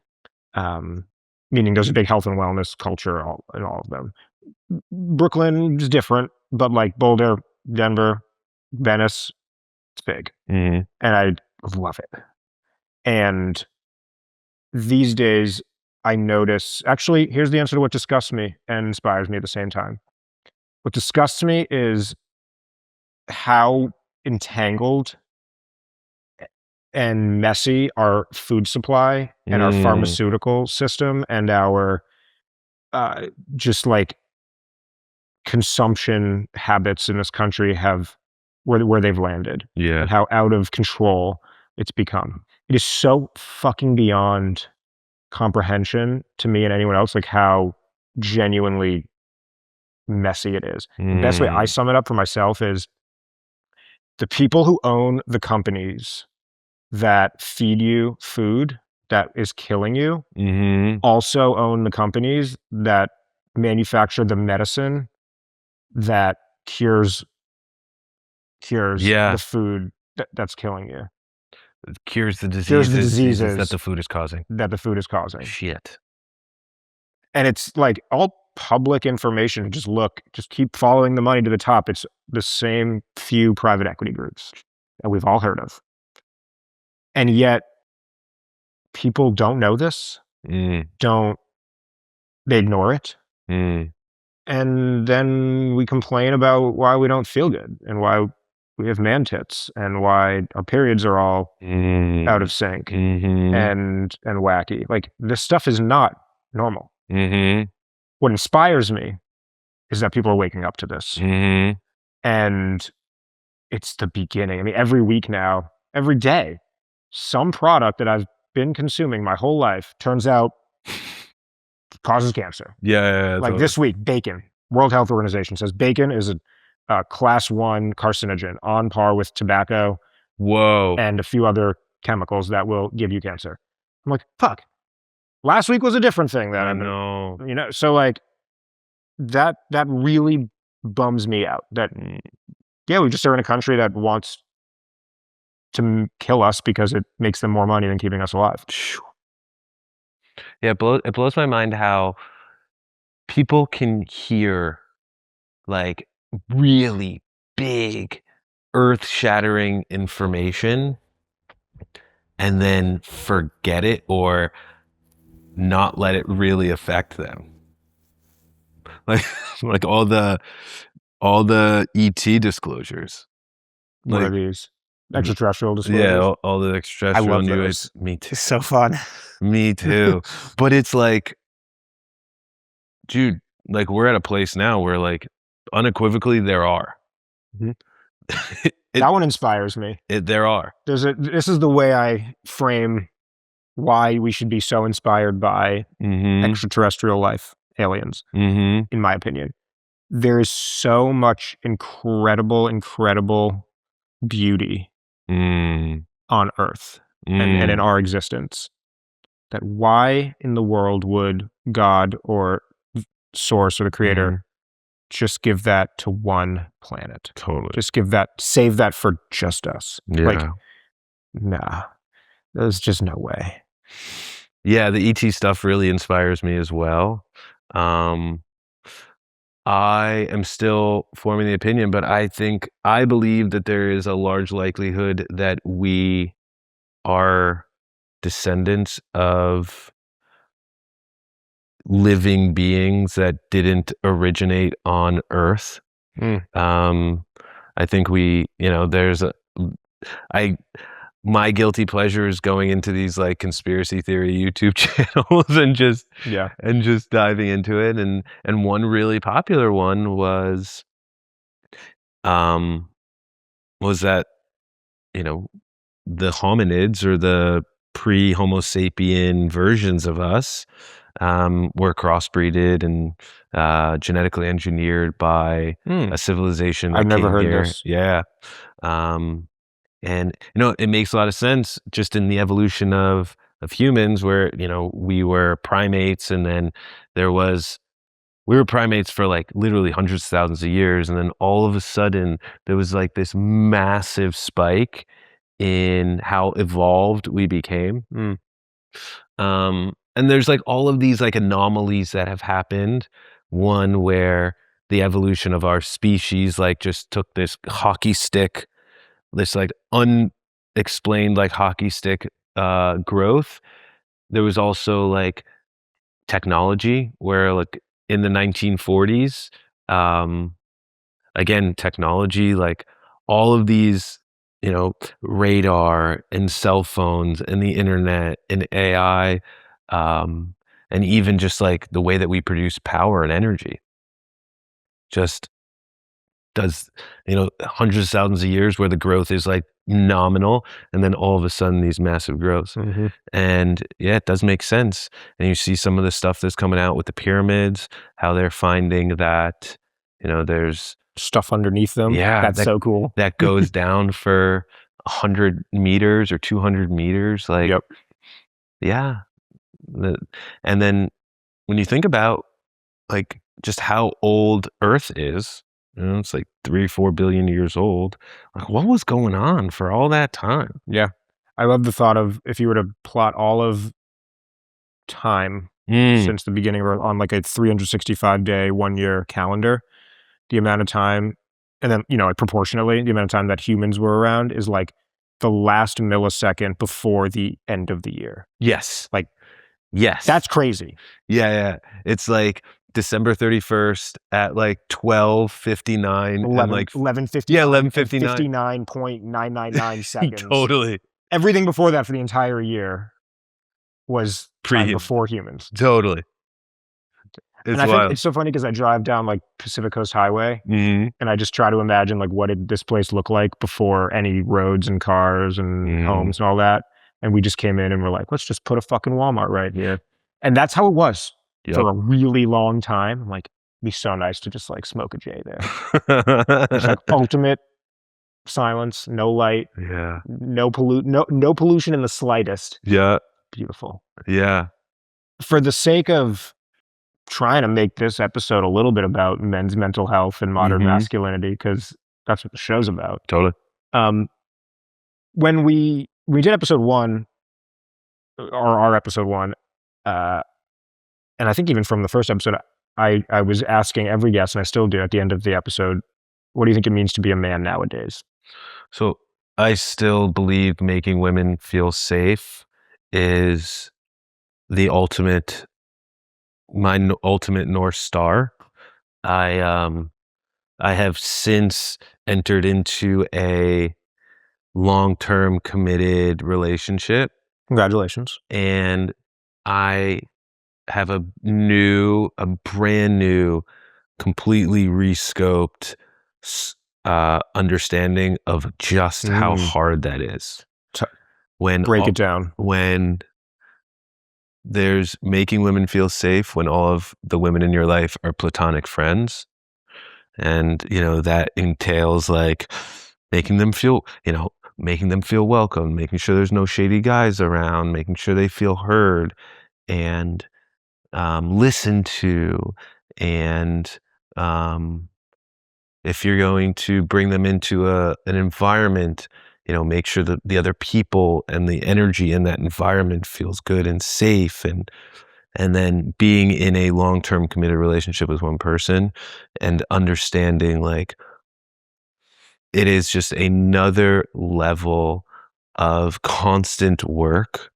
S1: there's a big health and wellness culture in all of them. Brooklyn is different, but like Boulder, Denver, Venice, it's big. And I love it. And these days I notice, actually, here's the answer to what disgusts me and inspires me at the same time. What disgusts me is how entangled and messy our food supply and our pharmaceutical system and our just like consumption habits in this country have, where they've landed. And how out of control it's become. It is so fucking beyond comprehension to me and anyone else, like how genuinely messy it is. The best way I sum it up for myself is the people who own the companies that feed you food that is killing you also own the companies that manufacture the medicine that cures the food that's killing you.
S2: Cures the diseases that the food is causing.
S1: Shit.
S2: Shit.
S1: And it's like all public information. Just keep following the money to the top. It's the same few private equity groups that we've all heard of. And yet people don't know this. They ignore it. And then we complain about why we don't feel good and why we have man tits and why our periods are all out of sync and wacky. Like, this stuff is not normal. What inspires me is that people are waking up to this. And it's the beginning. I mean, every week now, every day, some product that I've been consuming my whole life turns out causes cancer.
S2: Yeah,
S1: like
S2: totally.
S1: This week, bacon. World Health Organization says bacon is a class 1 carcinogen on par with tobacco.
S2: Whoa.
S1: And a few other chemicals that will give you cancer. I'm like, fuck. Last week was a different thing. That
S2: I know.
S1: So like that really bums me out. That we just are in a country that wants to kill us because it makes them more money than keeping us alive.
S2: Yeah, it blows my mind how people can hear like really big, earth-shattering information and then forget it or not let it really affect them. Like all the ET disclosures.
S1: What are these? Extraterrestrial disclosures?
S2: Yeah, all the extraterrestrial.
S1: I love
S2: new
S1: those.
S2: Me too.
S1: It's so fun.
S2: Me too. But it's like, dude, like we're at a place now where like unequivocally there are.
S1: That one inspires me.
S2: There are.
S1: This is the way I frame why we should be so inspired by extraterrestrial life, aliens, in my opinion. There is so much incredible beauty on Earth and in our existence, that why in the world would God or Source or the Creator just give that to one planet?
S2: Totally.
S1: Just save that for just us.
S2: Yeah.
S1: Like, nah, there's just no way.
S2: Yeah, the ET stuff really inspires me as well. I am still forming the opinion, but I believe that there is a large likelihood that we are descendants of living beings that didn't originate on Earth. I think my guilty pleasure is going into these like conspiracy theory YouTube channels and just diving into it. And one really popular one was was that, you know, the hominids or the pre-Homo sapien versions of us were crossbreeded and genetically engineered by a civilization
S1: I've
S2: that
S1: never
S2: came
S1: heard
S2: here.
S1: this.
S2: Yeah. And it makes a lot of sense just in the evolution of humans, where we were primates, and then we were primates for like literally hundreds of thousands of years, and then all of a sudden there was like this massive spike in how evolved we became. And there's like all of these like anomalies that have happened. One where the evolution of our species like just took this hockey stick, this like unexplained like hockey stick growth. There was also like technology where like in the 1940s, again, technology, like all of these, radar and cell phones and the internet and AI, and even just like the way that we produce power and energy just does, hundreds of thousands of years where the growth is like nominal, and then all of a sudden these massive growths. And yeah, it does make sense. And you see some of the stuff that's coming out with the pyramids, how they're finding that, there's
S1: Stuff underneath them.
S2: Yeah,
S1: That's so cool.
S2: that goes down for 100 meters or 200 meters. Like,
S1: Yep.
S2: yeah. And then when you think about like just how old Earth is, it's like 3-4 billion years old. Like, what was going on for all that time?
S1: Yeah. I love the thought of if you were to plot all of time since the beginning on like a 365-day, 1-year calendar, the amount of time, and then, like proportionally, the amount of time that humans were around is like the last millisecond before the end of the year.
S2: Yes.
S1: Like,
S2: yes.
S1: that's crazy.
S2: Yeah. It's like December 31st at like 12:59 and like
S1: 11:59.
S2: Yeah, 11:59.
S1: 59.999 seconds.
S2: Totally.
S1: Everything before that for the entire year was time
S2: Pre-human.
S1: before humans.
S2: Totally.
S1: And I think it's so funny because I drive down like Pacific Coast Highway, and I just try to imagine like what did this place look like before any roads and cars and homes and all that. And we just came in and we're like, let's just put a fucking Walmart right here. And that's how it was for a really long time. I'm like, it'd be so nice to just like smoke a J there. It's like ultimate silence, no light, no pollution in the slightest.
S2: Yeah.
S1: Beautiful.
S2: Yeah.
S1: For the sake of trying to make this episode a little bit about men's mental health and modern masculinity, because that's what the show's about.
S2: Totally.
S1: When we did episode 1, or our episode 1, and I think even from the first episode, I was asking every guest, and I still do at the end of the episode, what do you think it means to be a man nowadays?
S2: So I still believe making women feel safe is the ultimate, my ultimate North Star. I have since entered into a long-term committed relationship.
S1: Congratulations.
S2: And I have a brand new, completely rescoped understanding of just how hard that is.
S1: Break it down.
S2: When there's making women feel safe, when all of the women in your life are platonic friends, and that entails like making them feel welcome, making sure there's no shady guys around, making sure they feel heard and listened to, and if you're going to bring them into an environment, make sure that the other people and the energy in that environment feels good and safe, and then being in a long-term committed relationship with one person and understanding like it is just another level of constant work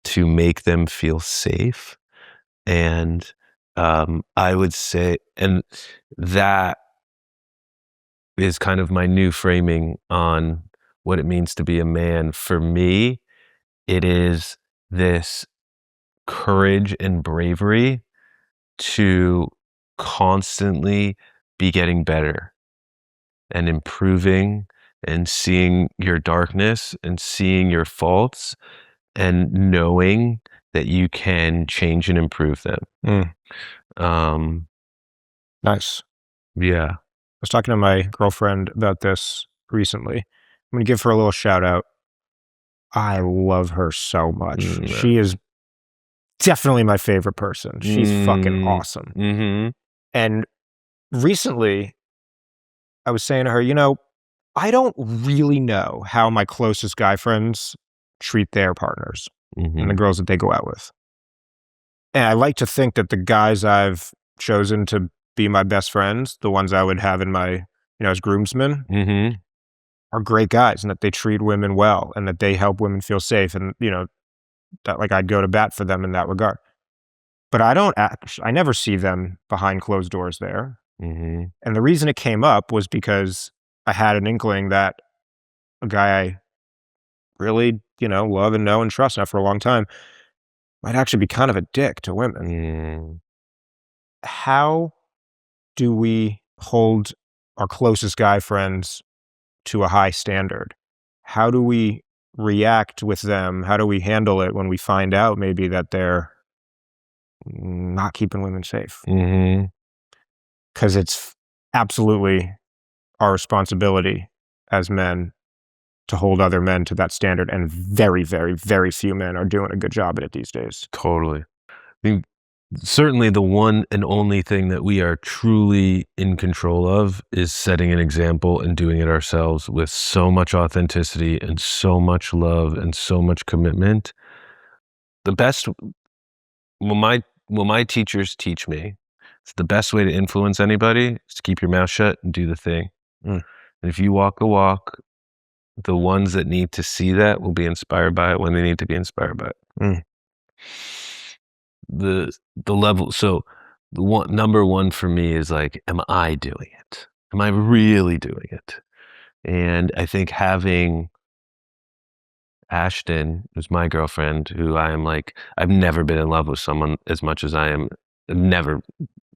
S2: to make them feel safe. And I would say, and that is kind of my new framing on what it means to be a man. For me, it is this courage and bravery to constantly be getting better, and improving and seeing your darkness and seeing your faults and knowing that you can change and improve them.
S1: Nice.
S2: Yeah.
S1: I was talking to my girlfriend about this recently. I'm going to give her a little shout out. I love her so much. She is definitely my favorite person. She's fucking awesome.
S2: Mm-hmm.
S1: And recently, I was saying to her, you know, I don't really know how my closest guy friends treat their partners and the girls that they go out with. And I like to think that the guys I've chosen to be my best friends, the ones I would have in my, you know, as groomsmen, are great guys, and that they treat women well, and that they help women feel safe, and, you know, that like I'd go to bat for them in that regard. But I never see them behind closed doors there. And the reason it came up was because I had an inkling that a guy I really, you know, love and know and trust now for a long time might actually be kind of a dick to women. How do we hold our closest guy friends to a high standard? How do we react with them? How do we handle it when we find out maybe that they're not keeping women safe? Because it's absolutely our responsibility as men to hold other men to that standard, and very, very, very few men are doing a good job at it these days.
S2: Totally. I think certainly the one and only thing that we are truly in control of is setting an example and doing it ourselves with so much authenticity and so much love and so much commitment. The best, what my teachers teach me, it's the best way to influence anybody is to keep your mouth shut and do the thing. And if you walk the walk, the ones that need to see that will be inspired by it when they need to be inspired by it. The level, so the number one for me is like, am I doing it? Am I really doing it? And I think having Ashton, who's my girlfriend, who I am like, I've never been in love with someone as much as I am. Never.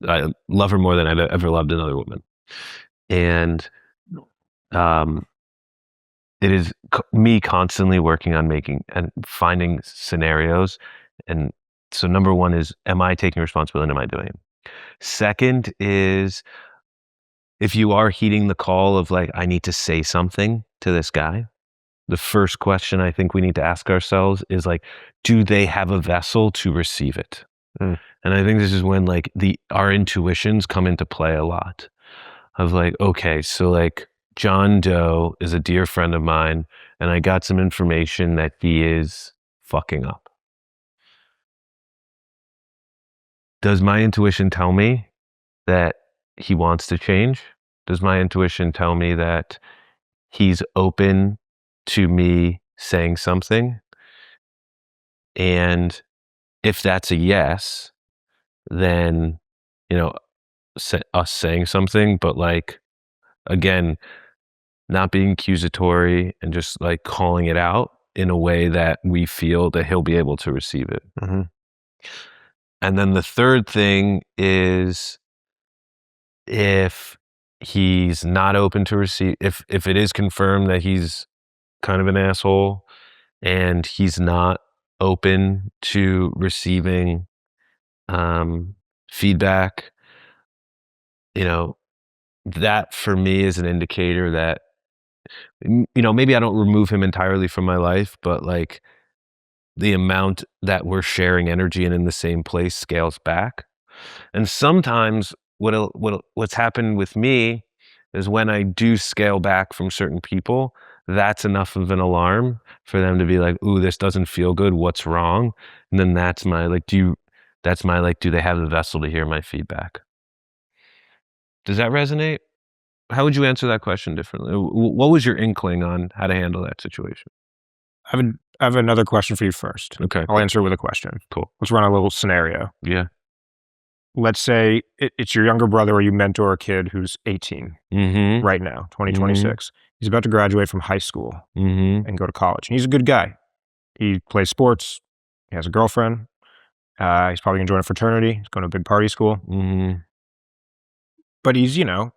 S2: I love her more than I've ever loved another woman. And it is me constantly working on making and finding scenarios. And so number one is, am I taking responsibility? Am I doing it? Second is, if you are heeding the call of like, I need to say something to this guy, the first question I think we need to ask ourselves is like, do they have a vessel to receive it? And I think this is when like our intuitions come into play a lot of like, okay, so like John Doe is a dear friend of mine and I got some information that he is fucking up. Does my intuition tell me that he wants to change? Does my intuition tell me that he's open to me saying something? And if that's a yes, then, you know, us saying something, but like, again, not being accusatory and just like calling it out in a way that we feel that he'll be able to receive it. And then the third thing is, if he's not open to receive, if it is confirmed that he's kind of an asshole and he's not open to receiving feedback, you know, that for me is an indicator that, you know, maybe I don't remove him entirely from my life, but like the amount that we're sharing energy and in the same place scales back. And sometimes what's happened with me is when I do scale back from certain people, that's enough of an alarm for them to be like, ooh, this doesn't feel good. What's wrong? And then that's my like, do they have the vessel to hear my feedback? Does that resonate? How would you answer that question differently? What was your inkling on how to handle that situation?
S1: I have another question for you first.
S2: Okay.
S1: I'll answer it with a question.
S2: Cool.
S1: Let's run a little scenario.
S2: Yeah.
S1: Let's say it's your younger brother, or you mentor a kid who's 18 right now, 2026. He's about to graduate from high school and go to college. And he's a good guy. He plays sports. He has a girlfriend. He's probably going to join a fraternity. He's going to a big party school. But he's, you know,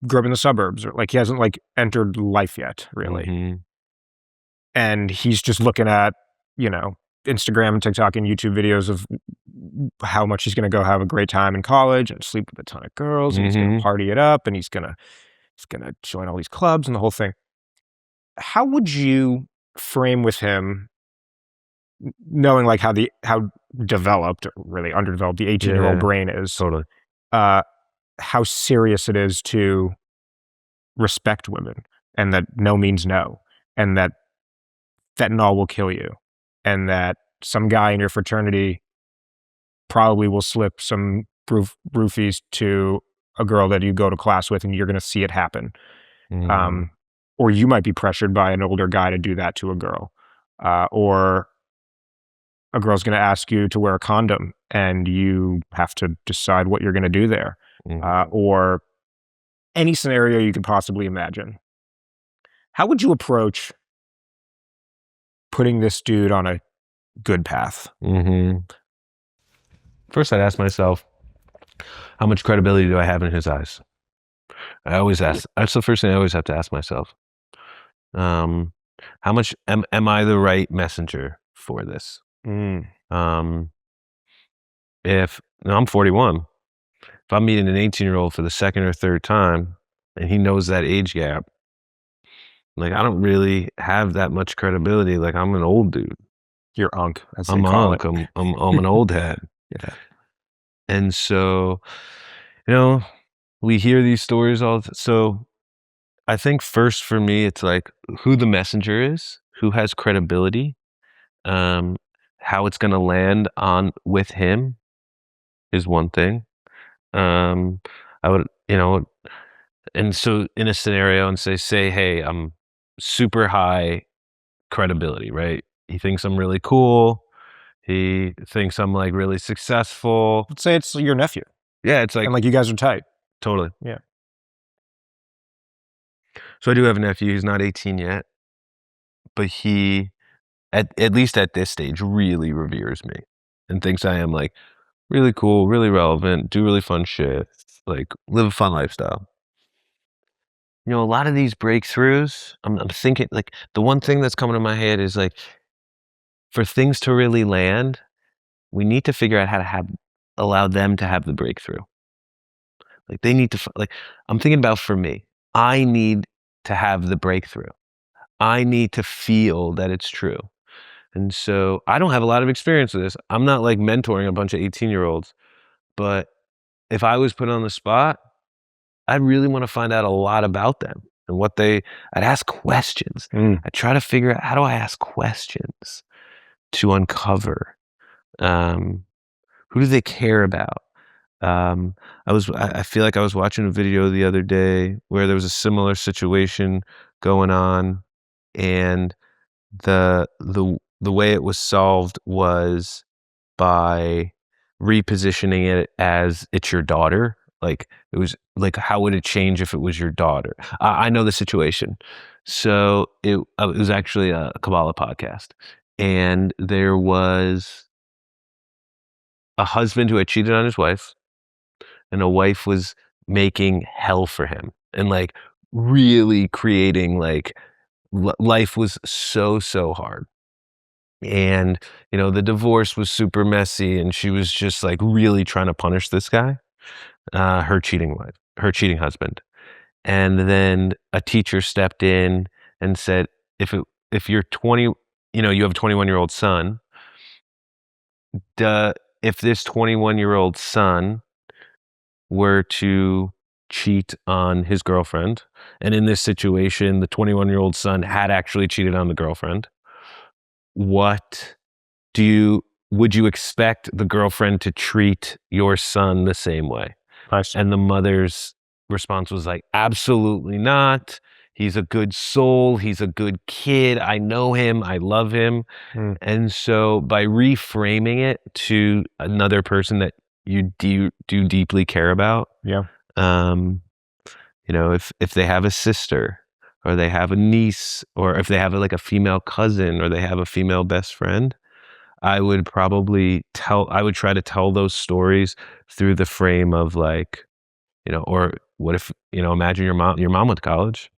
S1: grew up in the suburbs, or like he hasn't like entered life yet, really.
S2: Mhm.
S1: And he's just looking at, you know, Instagram and TikTok and YouTube videos of how much he's going to go have a great time in college and sleep with a ton of girls, and he's going to
S2: Mhm.
S1: party it up, and he's going to join all these clubs and the whole thing. How would you frame with him, knowing like how developed, or really underdeveloped, the 18-year-old
S2: Yeah,
S1: brain is,
S2: totally.
S1: how serious it is to respect women, and that no means no, and that fentanyl will kill you, and that some guy in your fraternity probably will slip some roofies to a girl that you go to class with, and you're going to see it happen.
S2: Mhm.
S1: Um, or you might be pressured by an older guy to do that to a girl, or a girl's going to ask you to wear a condom, and you have to decide what you're going to do there,
S2: Mhm.
S1: or any scenario you could possibly imagine. How would you approach putting this dude on a good path?
S2: Mhm. First, I'd ask myself, how much credibility do I have in his eyes? I always ask. That's the first thing I always have to ask myself. Um, how much am I the right messenger for this?
S1: Mm,
S2: Um, if now I'm 41, if I'm meeting an 18-year-old for the second or third time, and he knows that age gap, like I don't really have that much credibility. Like I'm an old dude.
S1: your unk, as they
S2: I'm a
S1: call it.
S2: hunk. I'm an old head.
S1: Yeah.
S2: And so, you know, we hear these stories so I think first for me, it's like who the messenger is, who has credibility, um, how it's going to land on with him is one thing. Um, I would, and so in a scenario and say, hey, I'm super high credibility, right? He thinks I'm really cool. He thinks I'm like really successful.
S1: Let's say it's your nephew,
S2: Yeah, it's like
S1: and like you guys are tight.
S2: totally.
S1: Yeah.
S2: So I do have a nephew. He's not 18 yet, but he, at least at this stage, really reveres me and thinks I am like really cool, really relevant, do really fun shit, like live a fun lifestyle. A lot of these breakthroughs, I'm thinking like the one thing that's coming to my head is like for things to really land, we need to figure out how to allow them to have the breakthrough. Like they need to like I'm thinking about for me, I need to have the breakthrough. I need to feel that it's true. And so I don't have a lot of experience with this. I'm not like mentoring a bunch of 18-year-olds, but if I was put on the spot, I really want to find out a lot about them and I'd ask questions.
S1: Mm.
S2: I try to figure out how do I ask questions to uncover, um, who do they care about? Um, I feel like I was watching a video the other day where there was a similar situation going on, and the way it was solved was by repositioning it as it's your daughter. Like it was like, how would it change if it was your daughter? I know the situation. So it was actually a Kabbalah podcast, and there was a husband who had cheated on his wife, and a wife was making hell for him and like really creating like life was so hard. And the divorce was super messy, and she was just like really trying to punish this guy, her cheating wife, her cheating husband. And then a teacher stepped in and said, if you're 20, you have a 21-year-old son, if this 21-year-old son were to cheat on his girlfriend, and in this situation the 21-year-old son had actually cheated on the girlfriend, what would you expect the girlfriend to treat your son the same way?
S1: Nice.
S2: And the mother's response was like, absolutely not. He's a good soul. He's a good kid. I know him. I love him.
S1: Mm.
S2: And so by reframing it to another person that you do deeply care about,
S1: Yeah.
S2: um, if they have a sister, or they have a niece, or if they have like a female cousin, or they have a female best friend, I would try to tell those stories through the frame of like, or what if, imagine your mom went to college.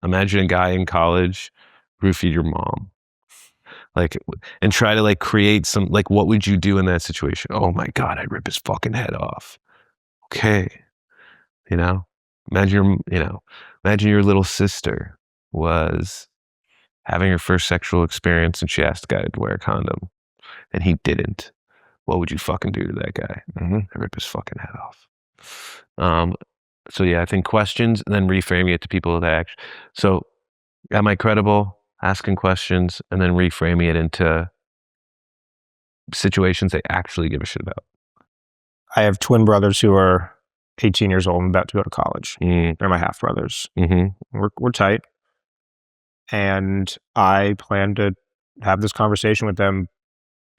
S2: Imagine a guy in college roofied your mom. Like, and try to create some, what would you do in that situation? Oh my God, I'd rip his fucking head off. Okay. Imagine your little sister was having her first sexual experience and she asked the guy to wear a condom and he didn't. What would you fucking do to that guy? I'd rip his fucking head off. So yeah, I think questions and then reframing it to people that so am I credible? Asking questions and then reframing it into situations they actually give a shit about.
S1: I have twin brothers who are 18 years old and about to go to college. They're my half brothers. We're tight. And I plan to have this conversation with them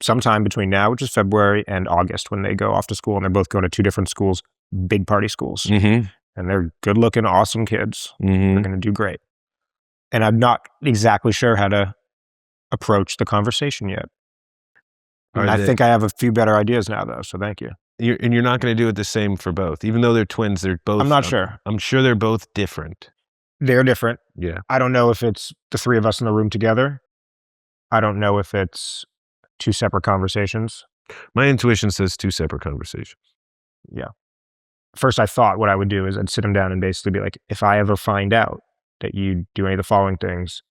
S1: sometime between now, which is February, and August when they go off to school. And they're both going to 2 different schools, big party schools. And they're good looking, awesome kids. They're going to do great. And I'm not exactly sure how to approach the conversation yet. I think I have a few better ideas now, though. So thank you.
S2: You're not going to do it the same for both, even though they're twins. They're both.
S1: I'm not sure.
S2: I'm sure they're both different.
S1: They're different.
S2: Yeah.
S1: I don't know if it's the 3 of us in the room together. I don't know if it's 2 separate conversations.
S2: My intuition says 2 separate conversations.
S1: Yeah. First, I thought what I would do is I'd sit them down and basically be like, if I ever find out that you do any of the following things,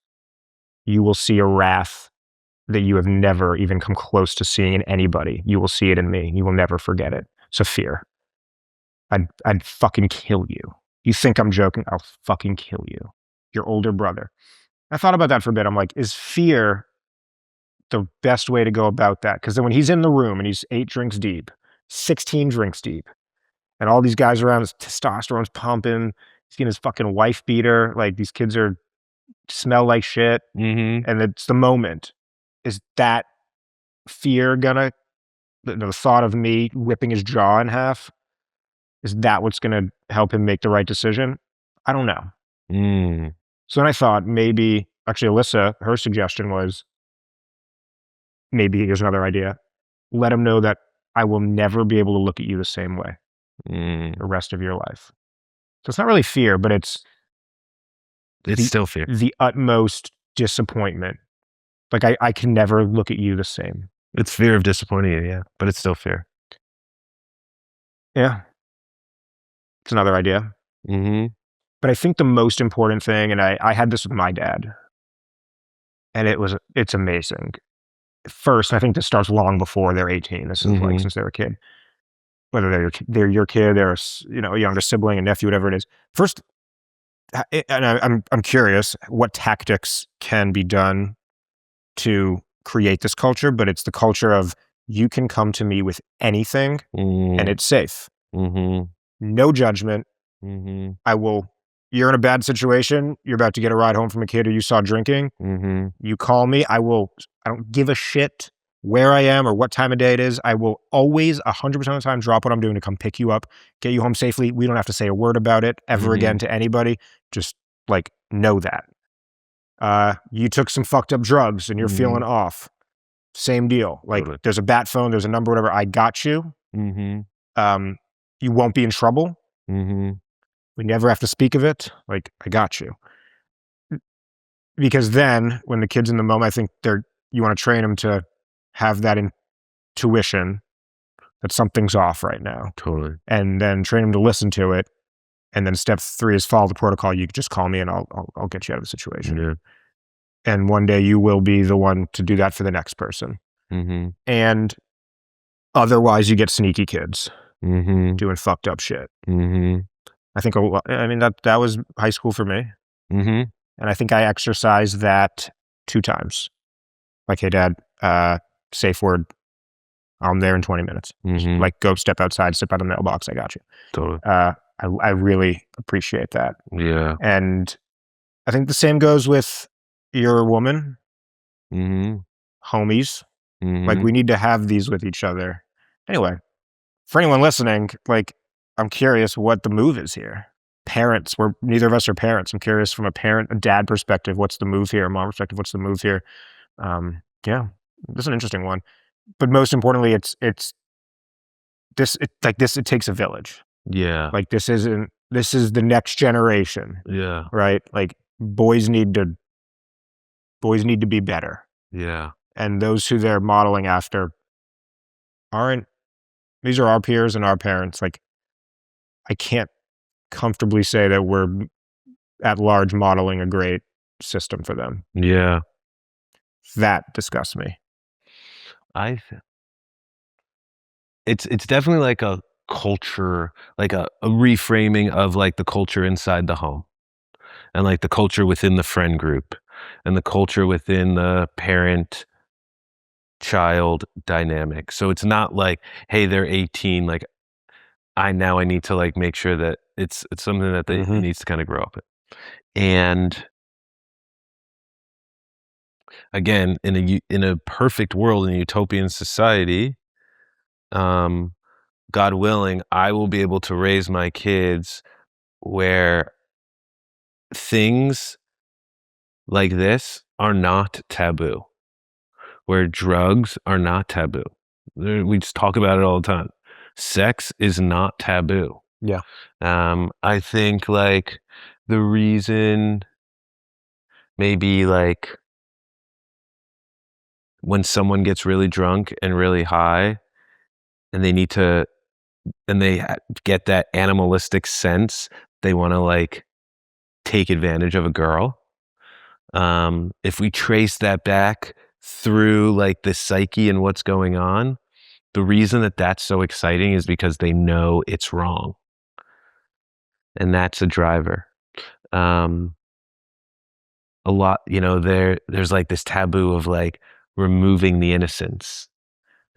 S1: you will see a wrath that you have never even come close to seeing in anybody. You will see it in me. You will never forget it. So fear. I'd fucking kill you. You think I'm joking? I'll fucking kill you. Your older brother. I thought about that for a bit. I'm like, is fear the best way to go about that? Because then when he's in the room and he's 8 drinks deep, 16 drinks deep, and all these guys around, his testosterone's pumping, he's getting his fucking wife beater, like these kids smell like shit, and it's the moment. Is that fear gonna, the thought of me ripping his jaw in half, is that what's gonna help him make the right decision? I don't know. So then I thought maybe, actually Alyssa, her suggestion was, maybe here's another idea. Let him know that I will never be able to look at you the same way the rest of your life. So it's not really fear, but it's
S2: still fear.
S1: The utmost disappointment. Like I can never look at you the same.
S2: It's fear of disappointing you, yeah, but it's still fear.
S1: Yeah. It's another idea. But I think the most important thing, and I had this with my dad, and it's amazing. First, I think this starts long before they're 18. This is like since they're a kid. Whether they're your kid, they're a younger sibling, a nephew, whatever it is. First, and I'm curious what tactics can be done to create this culture, but it's the culture of you can come to me with anything and it's safe. No judgment. You're in a bad situation. You're about to get a ride home from a kid who you saw drinking. You call me. I don't give a shit where I am or what time of day it is. I will always 100% of the time drop what I'm doing to come pick you up, get you home safely. We don't have to say a word about it ever again to anybody. Just know that. You took some fucked up drugs and you're feeling off. Same deal. Totally. There's a bat phone, there's a number, whatever. I got you. You won't be in trouble. We never have to speak of it. I got you. Because then when the kid's in the moment, I think you want to train them to have that intuition that something's off right now.
S2: Totally.
S1: And then train them to listen to it. And then step 3 is follow the protocol. You can just call me and I'll get you out of the situation.
S2: Yeah.
S1: And one day you will be the one to do that for the next person. And otherwise you get sneaky kids doing fucked up shit. I think, that was high school for me. And I think I exercised that 2 times. Hey dad, safe word. I'm there in 20 minutes. Go step outside, step out of the mailbox. I got you.
S2: Totally.
S1: I really appreciate that.
S2: Yeah.
S1: And I think the same goes with your woman, homies. We need to have these with each other. Anyway, for anyone listening, I'm curious what the move is here. Parents, neither of us are parents. I'm curious from a dad perspective, what's the move here? A mom perspective, what's the move here? Yeah, this is an interesting one. But most importantly, it's it takes a village.
S2: Yeah.
S1: Like this is the next generation,
S2: Yeah.
S1: right? Like boys need to be better.
S2: Yeah.
S1: And those who they're modeling after these are our peers and our parents. Like I can't comfortably say that we're at large modeling a great system for them.
S2: Yeah.
S1: That disgusts me.
S2: It's definitely like a culture, like a reframing of like the culture inside the home, and like the culture within the friend group, and the culture within the parent child dynamic. So it's not like, hey, they're 18, like I need to like make sure that it's something that it needs to kind of grow up in. And again, in a perfect world, in a utopian society, God willing, I will be able to raise my kids where things like this are not taboo, where drugs are not taboo. We just talk about it all the time. Sex is not taboo.
S1: Yeah.
S2: I think like the reason maybe like when someone gets really drunk and really high and they get that animalistic sense, they want to like take advantage of a girl. If we trace that back through like the psyche and what's going on, the reason that that's so exciting is because they know it's wrong. And that's a driver. A lot, there's like this taboo of like removing the innocence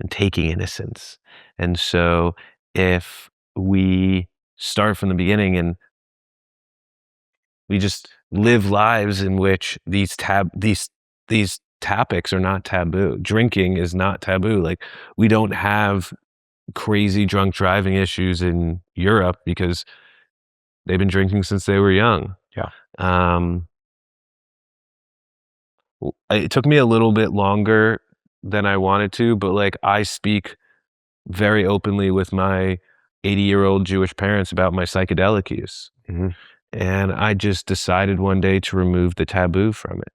S2: and taking innocence. And so if we start from the beginning and we just live lives in which these topics are not taboo. Drinking is not taboo. Like we don't have crazy drunk driving issues in Europe because they've been drinking since they were young.
S1: Yeah.
S2: It took me a little bit longer than I wanted to, but like I speak very openly with my 80-year-old Jewish parents about my psychedelic use. And I just decided one day to remove the taboo from it.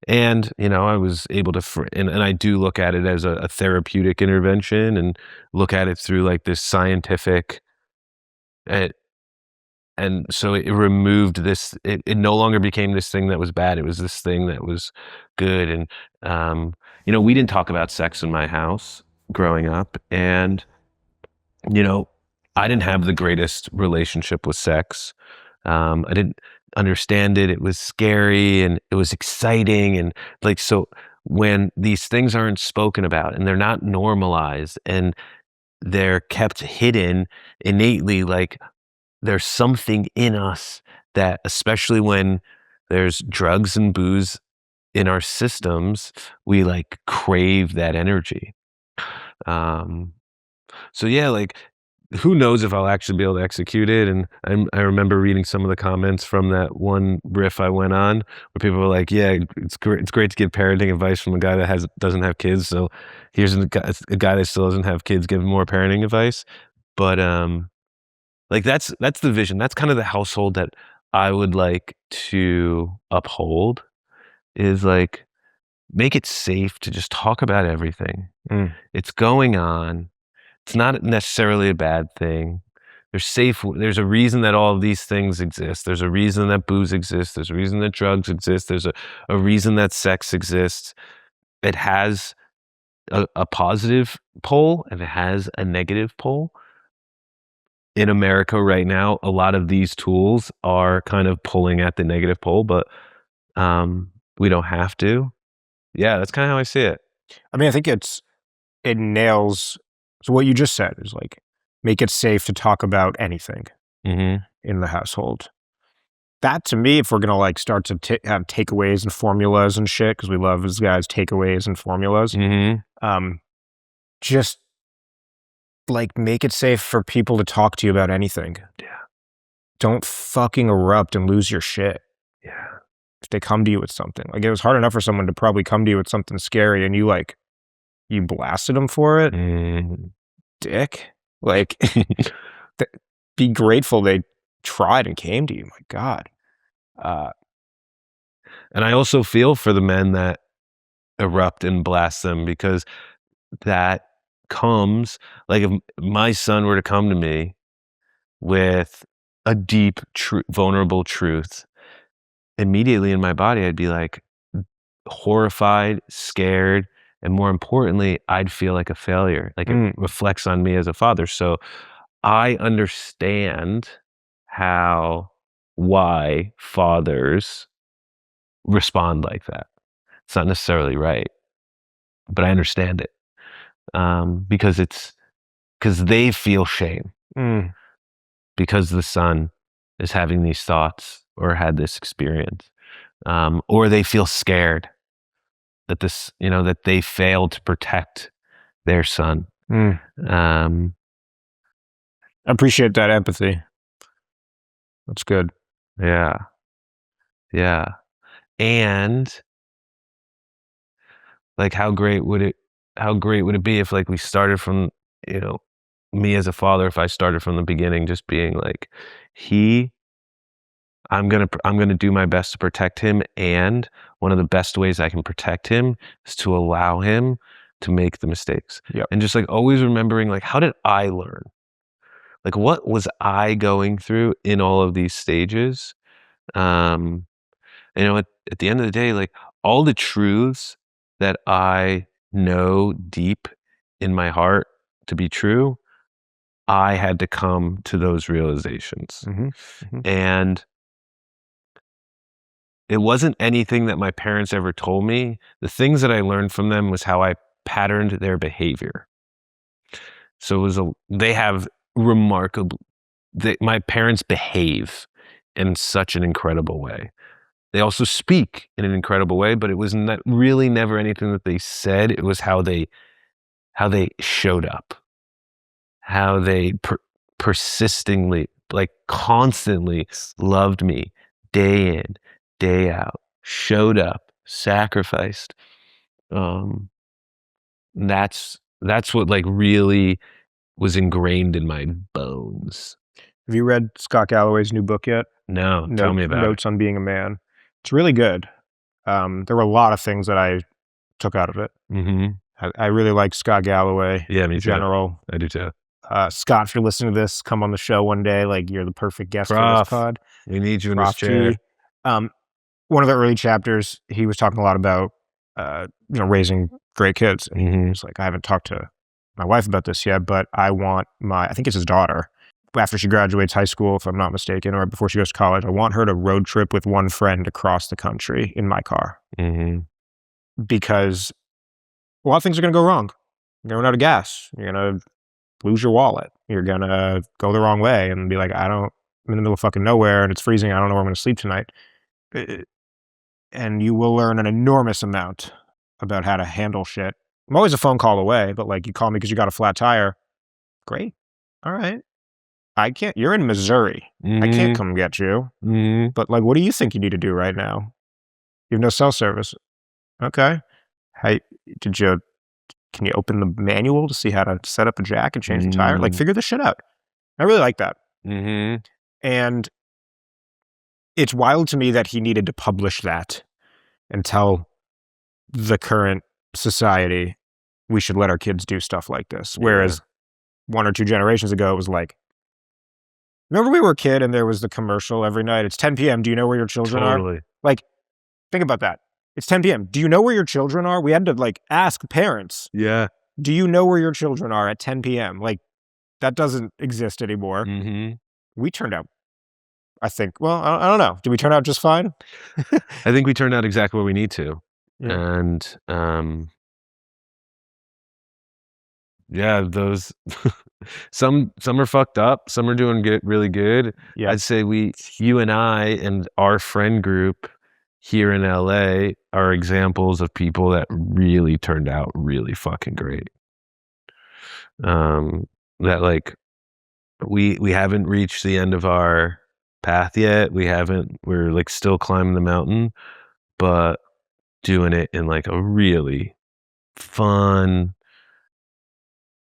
S2: And, I was able to, and I do look at it as a therapeutic intervention and look at it through like this scientific, and so it removed this, it no longer became this thing that was bad. It was this thing that was good. And, we didn't talk about sex in my house growing up. And, I didn't have the greatest relationship with sex. I didn't understand it. It was scary and it was exciting. And like, so when these things aren't spoken about and they're not normalized and they're kept hidden innately, like there's something in us that, especially when there's drugs and booze in our systems, we like crave that energy. So yeah, like who knows if I'll actually be able to execute it. And I remember reading some of the comments from that one riff I went on where people were like, yeah, it's great to get parenting advice from a guy that doesn't have kids. So here's a guy that still doesn't have kids giving more parenting advice. But like that's the vision. That's kind of the household that I would like to uphold, is like make it safe to just talk about everything. It's going on. It's not necessarily a bad thing. There's a reason that all of these things exist. There's a reason that booze exists. There's a reason that drugs exist. There's a reason that sex exists. It has a positive pole and it has a negative pole. In America right now, a lot of these tools are kind of pulling at the negative pole, but we don't have to. Yeah, that's kind of how I see it.
S1: I mean, I think it nails. So what you just said is like, make it safe to talk about anything in the household. That to me, if we're going to like start to have takeaways and formulas and shit, because we love as guys takeaways and formulas, just like make it safe for people to talk to you about anything.
S2: Yeah.
S1: Don't fucking erupt and lose your shit.
S2: Yeah.
S1: If they come to you with something, like it was hard enough for someone to probably come to you with something scary and you blasted them for it. Dick. Like, be grateful they tried and came to you. My God.
S2: And I also feel for the men that erupt and blast them, because that comes, like, if my son were to come to me with a deep, vulnerable truth, immediately in my body, I'd be like horrified, scared, and more importantly, I'd feel like a failure. Like, it reflects on me as a father. So I understand why fathers respond like that. It's not necessarily right, but I understand it, because they feel shame because the son is having these thoughts or had this experience, or they feel scared that that they failed to protect their son.
S1: I appreciate that empathy. That's good.
S2: Yeah. And like, how great would it be if, like, we started from, me as a father, if I started from the beginning, just being like, I'm gonna do my best to protect him, and one of the best ways I can protect him is to allow him to make the mistakes.
S1: Yep.
S2: And just, like, always remembering, like, how did I learn? Like, what was I going through in all of these stages? Um, at the end of the day, like, all the truths that I know deep in my heart to be true, I had to come to those realizations. And it wasn't anything that my parents ever told me. The things that I learned from them was how I patterned their behavior. So they have remarkable, my parents behave in such an incredible way. They also speak in an incredible way, but it was not really never anything that they said. It was how they showed up, how they persistingly, like, constantly loved me, day in, day out, showed up, sacrificed. That's what, like, really was ingrained in my bones.
S1: Have you read Scott Galloway's new book yet?
S2: No, tell me about
S1: Notes on Being a Man. It's really good. There were a lot of things that I took out of it.
S2: it.
S1: I really like Scott Galloway.
S2: Yeah, me
S1: in
S2: too.
S1: general.
S2: I do too.
S1: Scott, if you're listening to this, come on the show one day. Like, you're the perfect guest for
S2: Prof,
S1: this pod.
S2: we need you in
S1: Prof
S2: this chair.
S1: G. One of the early chapters, he was talking a lot about, raising great kids. And he's like, I haven't talked to my wife about this yet, but I want I think it's his daughter, after she graduates high school, if I'm not mistaken, or before she goes to college, I want her to road trip with one friend across the country in my car. Because a lot of things are going to go wrong. You're going to run out of gas. You're going to lose your wallet. You're going to go the wrong way and be like, I'm in the middle of fucking nowhere and it's freezing. I don't know where I'm going to sleep tonight. And you will learn an enormous amount about how to handle shit. I'm always a phone call away, but like, you call me because you got a flat tire. Great. All right. You're in Missouri. I can't come get you. But like, what do you think you need to do right now? You have no cell service. Okay. Hey, can you open the manual to see how to set up a jack and change the tire? Like, figure this shit out. I really like that. And it's wild to me that he needed to publish that and tell the current society we should let our kids do stuff like this. Whereas 1 or 2 generations ago, it was like, remember we were a kid and there was the commercial every night. It's 10 p.m. Do you know where your children are? Like, think about that. It's 10 p.m. Do you know where your children are? We had to like ask parents.
S2: Yeah.
S1: Do you know where your children are at 10 p.m.? Like, that doesn't exist anymore. We turned out, I think, well, I don't know. Did we turn out just fine?
S2: I think we turned out exactly where we need to.
S1: Yeah.
S2: And those some are fucked up, some are doing really good.
S1: Yeah.
S2: I'd say you and I and our friend group here in LA are examples of people that really turned out really fucking great. That, like, we haven't reached the end of our path yet. We're like still climbing the mountain, but doing it in like a really fun,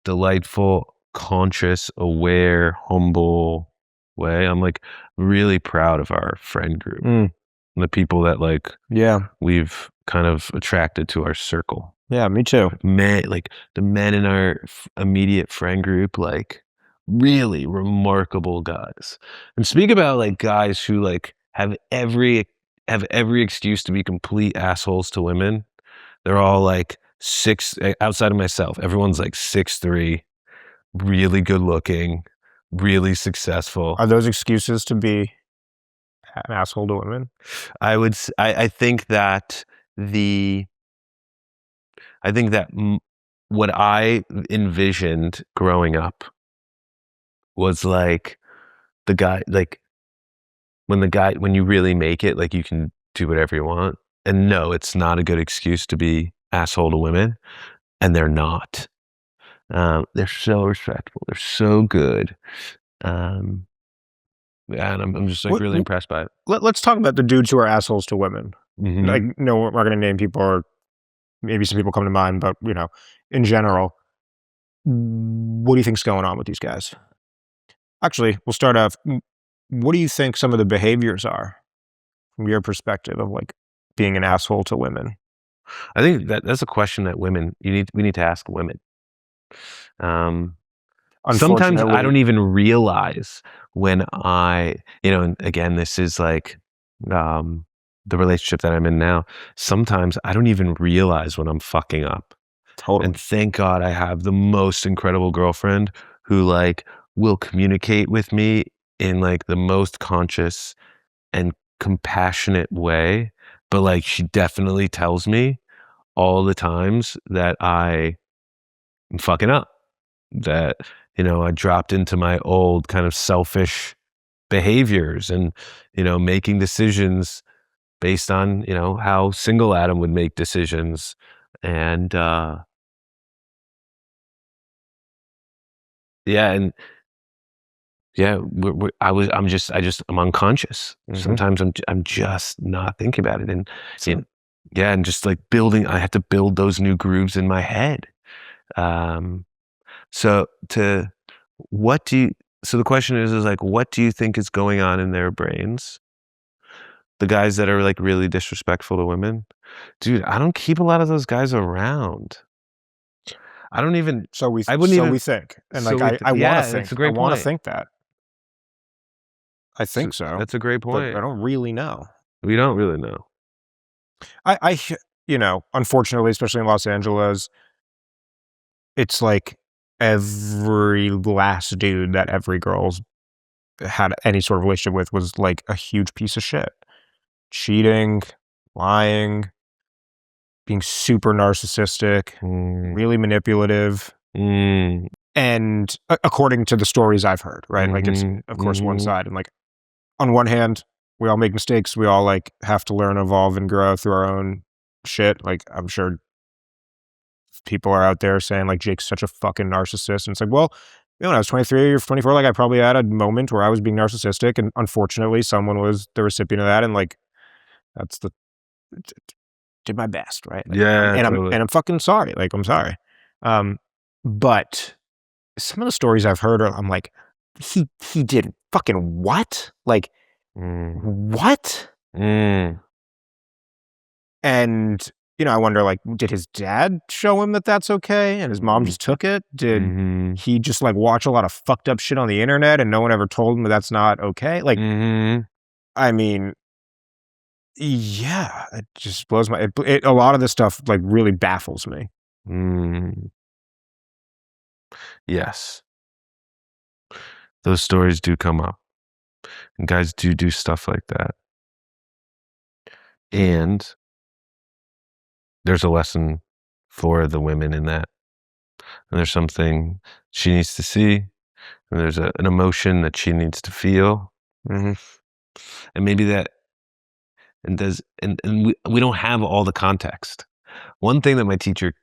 S2: delightful, conscious, aware, humble way. I'm like really proud of our friend group. The people that like we've kind of attracted to our circle.
S1: Yeah, me too.
S2: Like the men in our immediate friend group, like really remarkable guys. And speak about like guys who like have every excuse to be complete assholes to women. They're all like outside of myself. Everyone's like 6'3", really good looking, really successful.
S1: Are those excuses to be an asshole to women?
S2: I think that what I envisioned growing up was like the guy, like when you really make it, like you can do whatever you want. And no, it's not a good excuse to be asshole to women. And they're not. They're so respectful. They're so good. And I'm just like really impressed by it.
S1: Let's talk about the dudes who are assholes to women.
S2: Mhm.
S1: Like, no, we're not going to name people, or maybe some people come to mind, but you know, in general, what do you think's going on with these guys? Actually, we'll start off. What do you think some of the behaviors are, from your perspective, of like being an asshole to women?
S2: I think that's a question that we need to ask women. Sometimes I don't even realize when and again, this is like the relationship that I'm in now. Sometimes I don't even realize when I'm fucking up.
S1: Totally.
S2: And thank God I have the most incredible girlfriend who like will communicate with me in like the most conscious and compassionate way. But like she definitely tells me all the times that I am fucking up, that, I dropped into my old kind of selfish behaviors and, making decisions based on, how single Adam would make decisions. And, I'm unconscious. Sometimes I'm just not thinking about it. And and just like I have to build those new grooves in my head. So the question is like, what do you think is going on in their brains? The guys that are like really disrespectful to women, dude, I don't keep a lot of those guys around. I don't even.
S1: So we think, and
S2: so
S1: like I want to think.
S2: That's a great
S1: I want to
S2: point.
S1: think that. I think so.
S2: That's a great point.
S1: But I don't really know.
S2: We don't really know.
S1: Unfortunately, especially in Los Angeles, it's like every last dude that every girl's had any sort of relationship with was like a huge piece of shit. Cheating, lying, being super narcissistic, really manipulative. And according to the stories I've heard, right? Like it's, of course, one side. And like, on one hand, we all make mistakes. We all like have to learn, evolve, and grow through our own shit. Like, I'm sure people are out there saying like, Jake's such a fucking narcissist. And it's like, well, when I was 23 or 24, like I probably had a moment where I was being narcissistic, and unfortunately someone was the recipient of that. And like, did my best, right? Like, I'm fucking sorry. Like, I'm sorry. But some of the stories I've heard I'm like, he did fucking what? Like, what? And, I wonder, like, did his dad show him that that's okay? And his mom just took it? Did he just, like, watch a lot of fucked up shit on the internet and no one ever told him that that's not okay? Like, I mean, yeah, it just blows a lot of this stuff, like, really baffles me.
S2: Yes. Those stories do come up. And guys do stuff like that. And there's a lesson for the women in that. And there's something she needs to see. And there's an emotion that she needs to feel. And maybe that, and we don't have all the context. One thing that my teacher,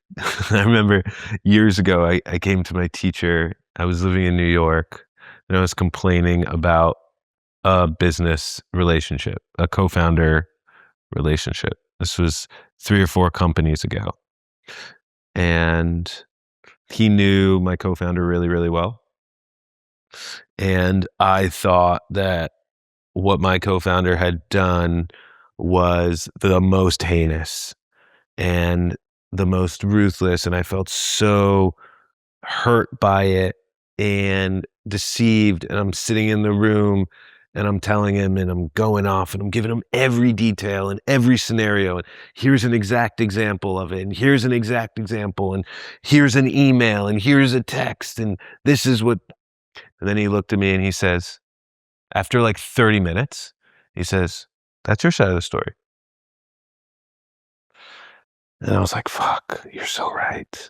S2: I remember years ago, I came to my teacher. I was living in New York, and I was complaining about a business relationship, a co-founder relationship. This was 3 or 4 companies ago. And he knew my co-founder really, really well. And I thought that what my co-founder had done was the most heinous and the most ruthless. And I felt so hurt by it and deceived. And I'm sitting in the room and I'm telling him and I'm going off and I'm giving him every detail and every scenario. And here's an exact example of it. And here's an exact example. And here's an email and here's a text. And this is what. And then he looked at me and he says, after like 30 minutes, he says, "That's your side of the story." And I was like, fuck, you're so right.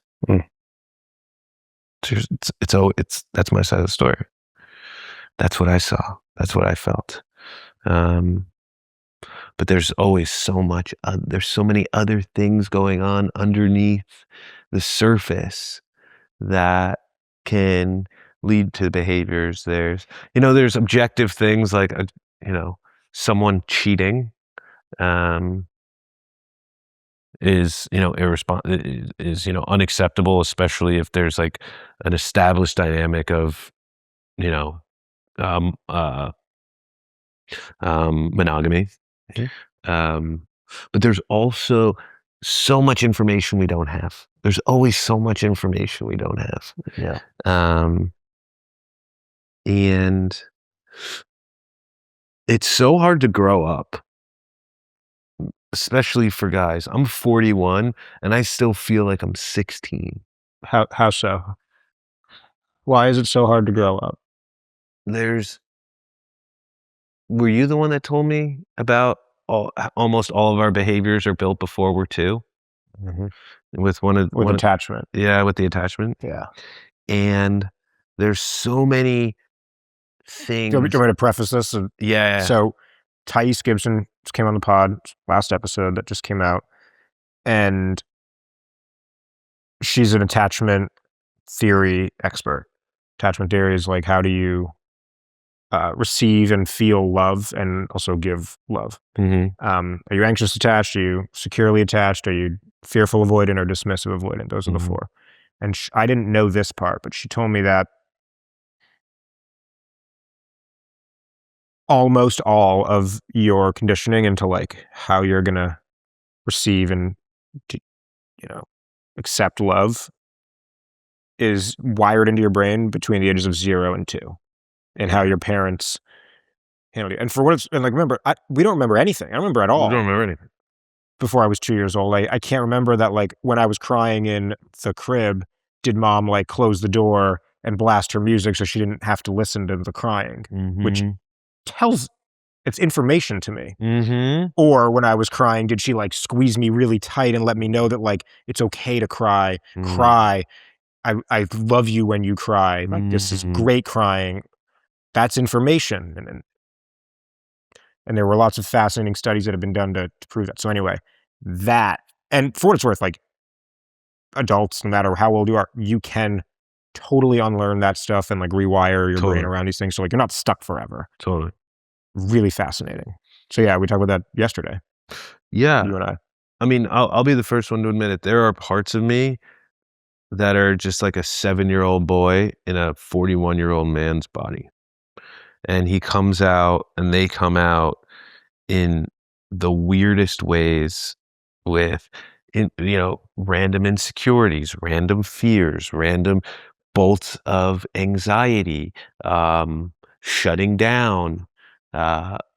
S2: That's my side of the story. That's what I saw. That's what I felt. But there's always so much, there's so many other things going on underneath the surface that can lead to behaviors. There's objective things like, someone cheating, is unacceptable, especially if there's like an established dynamic of monogamy. But there's also so much information we don't have. There's always so much information we don't have.
S1: Yeah.
S2: And it's so hard to grow up, especially for guys. I'm 41 and I still feel like I'm 16.
S1: How so? Why is it so hard to grow up?
S2: Were you the one that told me about almost all of our behaviors are built before we're 2?
S1: Mm-hmm.
S2: With
S1: attachment.
S2: Yeah, with the attachment.
S1: Yeah.
S2: And there's so many things.
S1: Do you want me to preface this?
S2: Yeah.
S1: So Thais Gibson came on the pod last episode that just came out, and she's an attachment theory expert. Attachment theory is like, how do you receive and feel love and also give love?
S2: Mm-hmm.
S1: Are you anxious attached? Are you securely attached? Are you fearful avoidant or dismissive avoidant? Those are the 4. And I didn't know this part, but she told me that almost all of your conditioning into like how you're gonna receive and accept love is wired into your brain between the ages of 0 and 2, and how your parents handled it. And for what it's, and like, remember, we don't remember anything. I don't remember at all.
S2: We don't remember anything.
S1: Before I was 2 years old, I can't remember that, like, when I was crying in the crib, did mom like close the door and blast her music so she didn't have to listen to the crying, which it's information to me. Or when I was crying, did she like squeeze me really tight and let me know that like it's okay to cry? Cry. I love you when you cry. Like, this is great crying. That's information. And there were lots of fascinating studies that have been done to prove that. So anyway, and for what it's worth, like, adults, no matter how old you are, you can totally unlearn that stuff and like rewire your brain around these things. So like, you're not stuck forever.
S2: Totally.
S1: Really fascinating. So yeah, we talked about that yesterday.
S2: Yeah.
S1: You and I.
S2: I mean, I'll be the first one to admit it. There are parts of me that are just like a 7-year-old boy in a 41-year-old man's body. And he comes out and they come out in the weirdest ways with, random insecurities, random fears, random bolts of anxiety, shutting down,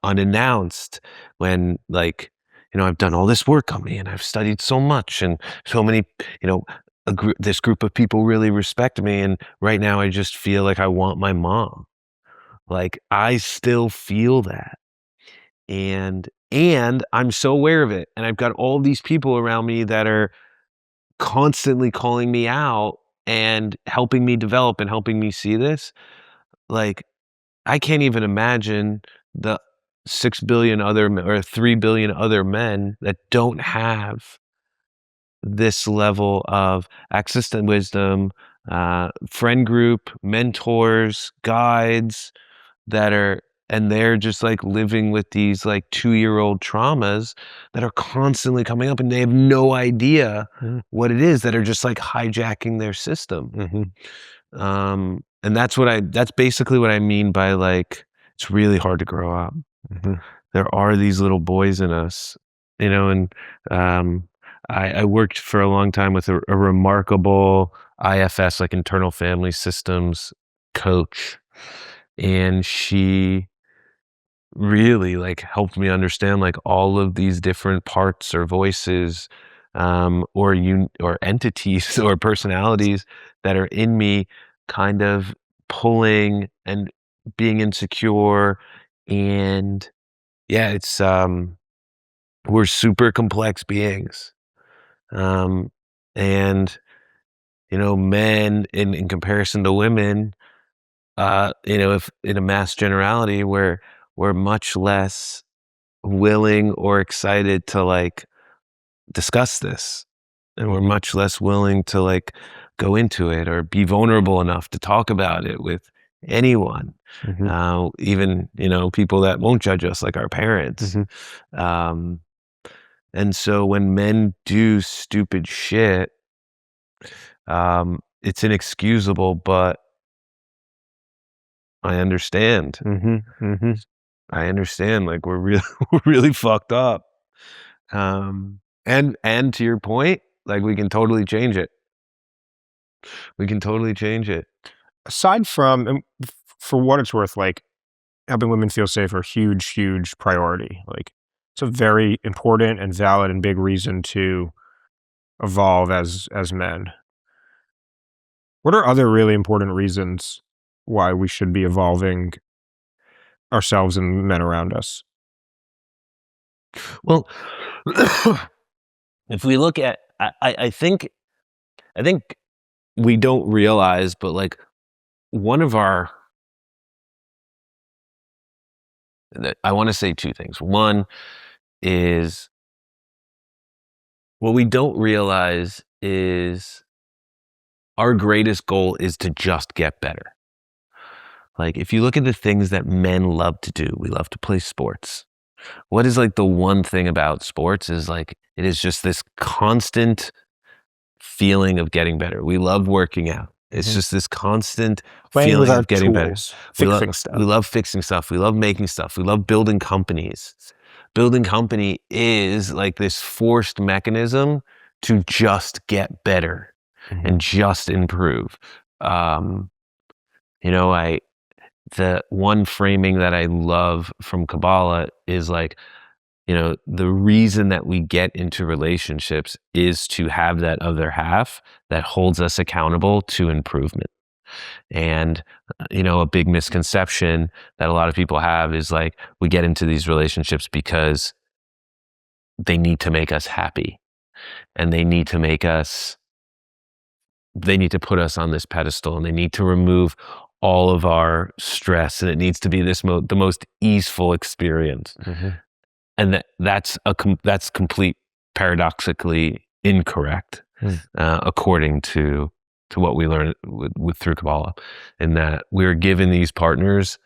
S2: unannounced, when like, I've done all this work on me and I've studied so much and so many, this group of people really respect me. And right now I just feel like I want my mom. Like, I still feel that. And I'm so aware of it. And I've got all these people around me that are constantly calling me out and helping me develop and helping me see this. Like, I can't even imagine the 6 billion other or 3 billion other men that don't have this level of access to wisdom, friend group, mentors, guides and they're just like living with these like 2-year-old traumas that are constantly coming up and they have no idea what it is, that are just like hijacking their system. And that's basically what I mean by like, it's really hard to grow up. There are these little boys in us, and I worked for a long time with a remarkable IFS, like internal family systems coach. And she really like helped me understand like all of these different parts or voices, or entities or personalities that are in me, kind of pulling and being insecure. And yeah, it's we're super complex beings. And men in comparison to women, if in a mass generality, we're much less willing or excited to like discuss this, and we're much less willing to like go into it or be vulnerable enough to talk about it with anyone, even people that won't judge us, like our parents. um, and so when men do stupid shit, it's inexcusable, but I understand. I understand. Like we're really, we're really fucked up. And to your point, like we can totally change it. We can totally change it.
S1: Aside from, and for what it's worth, like helping women feel safe are huge priority. Like it's a very important and valid and big reason to evolve as men. What are other really important reasons why we should be evolving ourselves and men around us?
S2: Well, if we look at, I think we don't realize, but like one of our, I want to say two things. One is, what we don't realize is our greatest goal is to just get better. Like if you look at the things that men love to do, we love to play sports. What is like the one thing about sports is like, it is just this constant feeling of getting better. We love working out. It's just this constant
S1: Playing with
S2: feeling
S1: our
S2: of getting better.
S1: tools, fixing stuff.
S2: We love fixing stuff. We love making stuff. We love building companies. Building company is like this forced mechanism to just get better and just improve. The one framing that I love from Kabbalah is like, the reason that we get into relationships is to have that other half that holds us accountable to improvement. And, a big misconception that a lot of people have is like, we get into these relationships because they need to make us happy, and they need to put us on this pedestal, and they need to remove all of our stress, and it needs to be the most easeful experience. And that's complete paradoxically incorrect, according to what we learn through Kabbalah, in that we're given these partners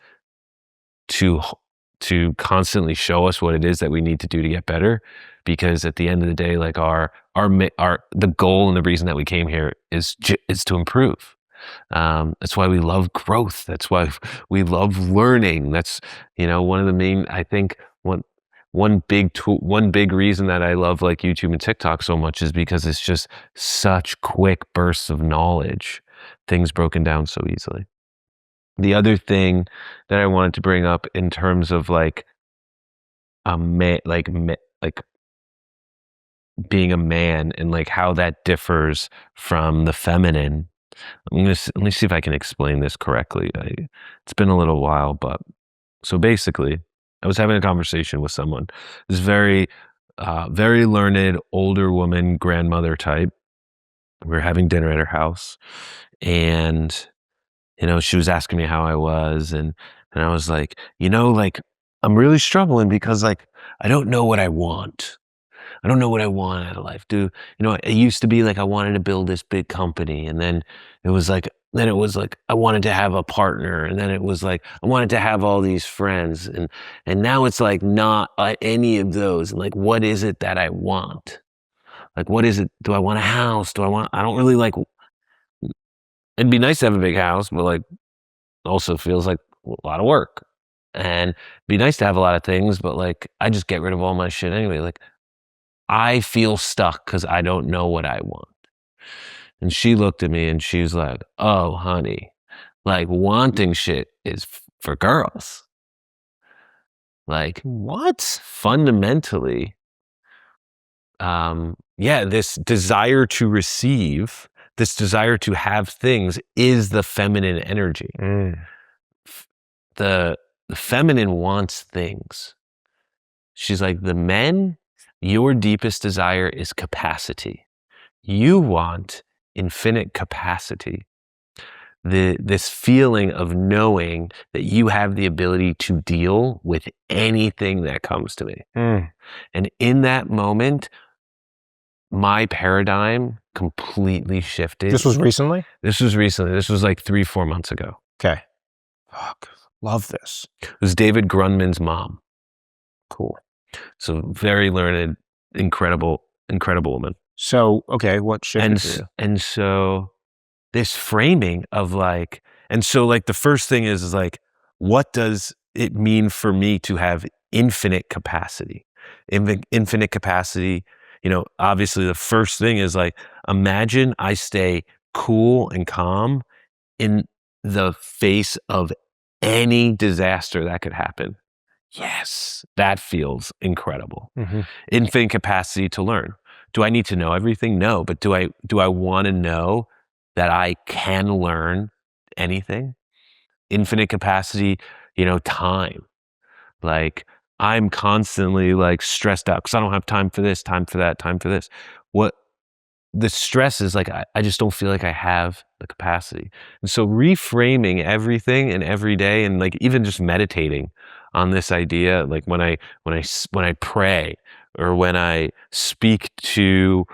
S2: to constantly show us what it is that we need to do to get better. Because at the end of the day, like the goal and the reason that we came here is to improve. That's why we love growth. That's why we love learning. That's one of the main, I think, one big reason that I love like YouTube and TikTok so much is because it's just such quick bursts of knowledge, things broken down so easily. The other thing that I wanted to bring up in terms of like being a man and like how that differs from the feminine. Let me see if I can explain this correctly. It's been a little while, but so basically, I was having a conversation with someone, this very learned older woman, grandmother type. We were having dinner at her house, and she was asking me how I was, and I was like, like I'm really struggling because like I don't know what I want. I don't know what I want out of life. It used to be like I wanted to build this big company, and then it was like I wanted to have a partner, and then it was like I wanted to have all these friends, and now it's like not any of those. And like, what is it that I want? Like, what is it? Do I want a house? I don't really like. It'd be nice to have a big house, but like also feels like a lot of work. And it'd be nice to have a lot of things, but like I just get rid of all my shit anyway. Like I feel stuck because I don't know what I want. And she looked at me and she was like, oh, honey, like wanting shit is for girls. Like,
S1: What?
S2: fundamentally, this desire to receive, this desire to have things is the feminine energy. The feminine wants things. She's like, the men, your deepest desire is capacity. You want infinite capacity. This feeling of knowing that you have the ability to deal with anything that comes to me. And in that moment, my paradigm completely shifted.
S1: This was recently?
S2: This was recently. This was like 3-4 months ago.
S1: Okay. Fuck. Love this.
S2: It was David Grunman's mom.
S1: Cool.
S2: So very learned, incredible woman.
S1: So, okay, what shifted for you?
S2: And so this framing of like, and so like the first thing is like, what does it mean for me to have infinite capacity? Infinite capacity, obviously the first thing is like, imagine I stay cool and calm in the face of any disaster that could happen. Yes, that feels incredible. Infinite capacity to learn. Do I need to know everything? No, but do I want to know that I can learn anything? Infinite capacity, time. Like I'm constantly like stressed out because I don't have time for this, time for that, time for this. What the stress is like, I just don't feel like I have the capacity. And so reframing everything and every day, and like even just meditating on this idea, like when I pray or when I speak to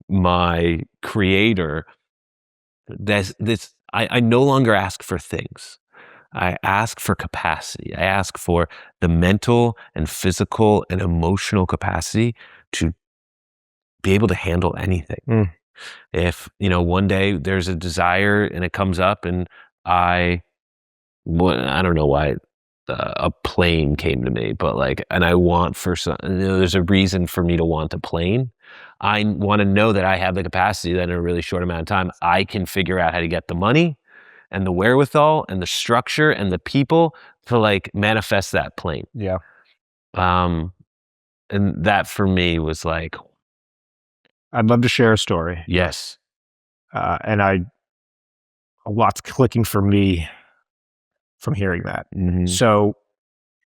S2: my creator, I no longer ask for things. I ask for capacity. I ask for the mental and physical and emotional capacity to be able to handle anything. If, one day there's a desire and it comes up and I don't know why a plane came to me, but like, and I want for some, there's a reason for me to want a plane. I want to know that I have the capacity that in a really short amount of time, I can figure out how to get the money and the wherewithal and the structure and the people to like manifest that plane.
S1: Yeah.
S2: And that for me was like,
S1: I'd love to share a story.
S2: yes.
S1: And a lot's clicking for me from hearing that. So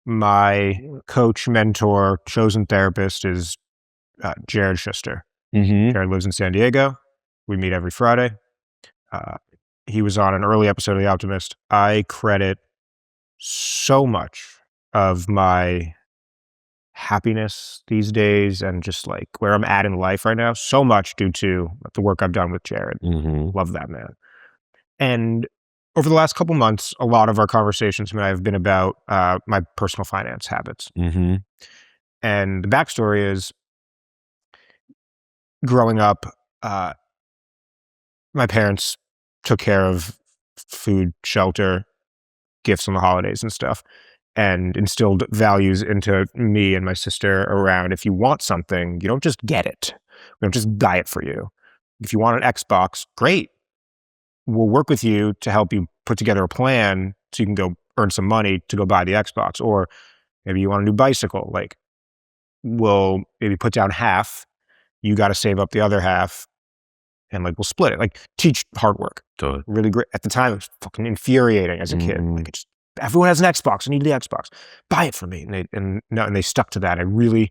S1: my coach, mentor, chosen therapist is Jared Schuster. Jared lives in San Diego. We meet every Friday. He was on an early episode of The Optimist. I credit so much of my happiness these days and just like where I'm at in life right now, so much due to the work I've done with Jared. Love that man. And over the last couple months, a lot of our conversations have been about my personal finance habits. And the backstory is growing up, my parents took care of food, shelter, gifts on the holidays and stuff, and instilled values into me and my sister around if you want something, you don't just get it. We don't just buy it for you. If you want an Xbox, great. We'll work with you to help you put together a plan so you can go earn some money to go buy the Xbox. Or maybe you want a new bicycle. Like, we'll maybe put down half. You got to save up the other half. And like, we'll split it. Like, teach hard work.
S2: Totally.
S1: Really great. At the time, it was fucking infuriating as a kid. Like, everyone has an Xbox. I need the Xbox. Buy it for me. And they stuck to that. I really,